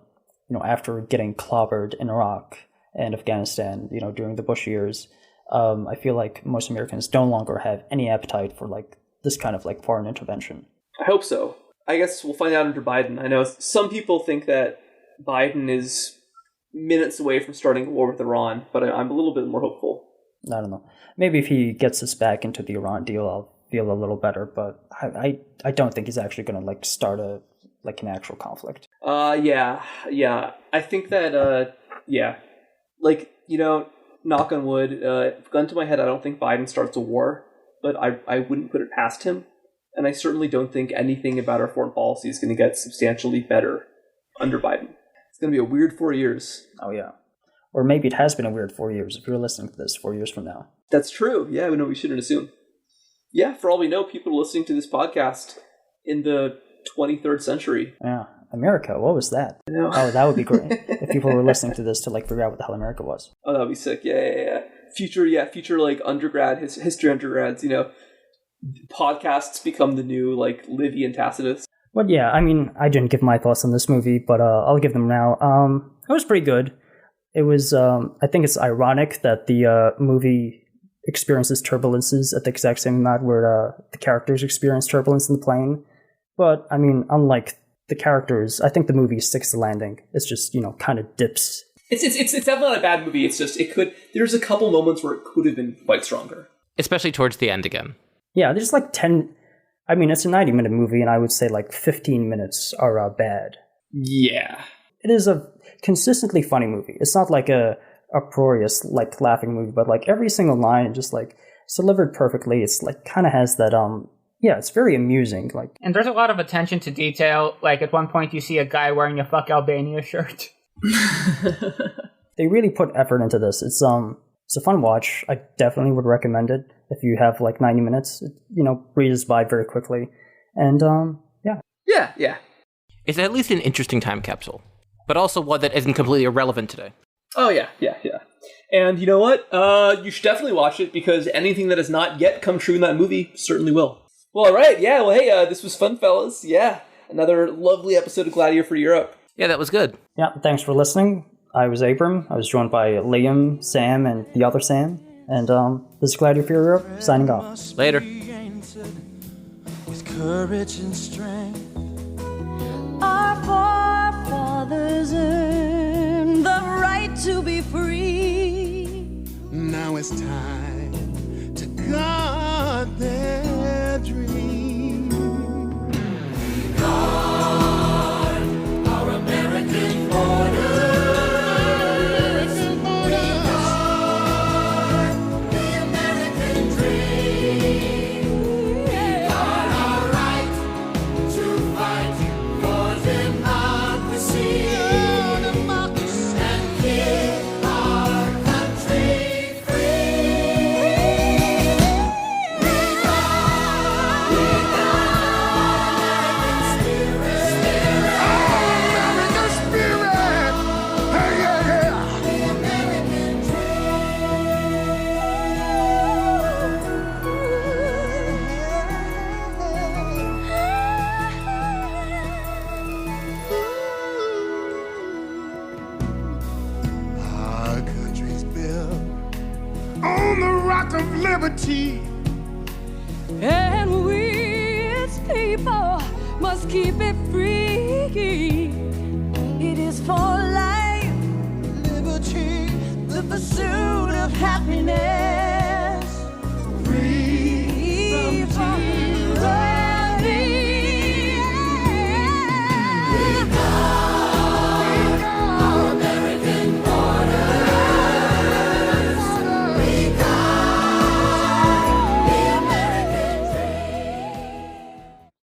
after getting clobbered in Iraq and Afghanistan, during the Bush years, I feel like most Americans no longer have any appetite for like this kind of like foreign intervention. I hope so. I guess we'll find out under Biden. I know some people think that Biden is minutes away from starting a war with Iran, but I'm a little bit more hopeful. I don't know. Maybe if he gets us back into the Iran deal, I'll feel a little better, but I don't think he's actually going to like start an actual conflict. Yeah. I think that, knock on wood, gun to my head, I don't think Biden starts a war, but I wouldn't put it past him. And I certainly don't think anything about our foreign policy is going to get substantially better under Biden. It's going to be a weird 4 years. Oh, yeah. Or maybe it has been a weird 4 years if you're listening to this 4 years from now. That's true. Yeah, we shouldn't assume. Yeah, for all we know, people are listening to this podcast in the 23rd century. Yeah. America, what was that? Oh, that would be great. If people were listening to this to like figure out what the hell America was. Oh, that would be sick. Yeah. Future like undergrad, history undergrads, podcasts become the new like Livy and Tacitus. But yeah, I mean, I didn't give my thoughts on this movie, but I'll give them now. It was pretty good. It was, I think it's ironic that the movie experiences turbulences at the exact same amount where the characters experience turbulence in the plane. But, I mean, unlike the characters, I think the movie sticks the landing. It's just, kind of dips. It's definitely not a bad movie. It's just, there's a couple moments where it could have been quite stronger. Especially towards the end again. Yeah, there's like 10... I mean, it's a 90-minute movie, and I would say like 15 minutes are bad. Yeah. It is a consistently funny movie. It's not like a uproarious, like, laughing movie, but like every single line just like it's delivered perfectly. It's like kind of has that, yeah, it's very amusing. Like, and there's a lot of attention to detail. Like at one point you see a guy wearing a Fuck Albania shirt. They really put effort into this. It's a fun watch. I definitely would recommend it. If you have like 90 minutes, it, breezes by very quickly. And, yeah. Yeah. It's at least an interesting time capsule, but also one that isn't completely irrelevant today. Oh, yeah. And you know what? You should definitely watch it because anything that has not yet come true in that movie certainly will. Well, all right. Yeah. Well, hey, this was fun, fellas. Yeah. Another lovely episode of Gladiator for Europe. Yeah, that was good. Yeah. Thanks for listening. I was Abram. I was joined by Liam, Sam, and the other Sam. And this is Gladiator for Europe, signing off. Later. With courage and strength, our forefathers earned the right to be free. Now it's time to guard their dream. Guard our American border. Free. spark of liberty. And we as people must keep it free. It is for life, liberty, the pursuit of happiness.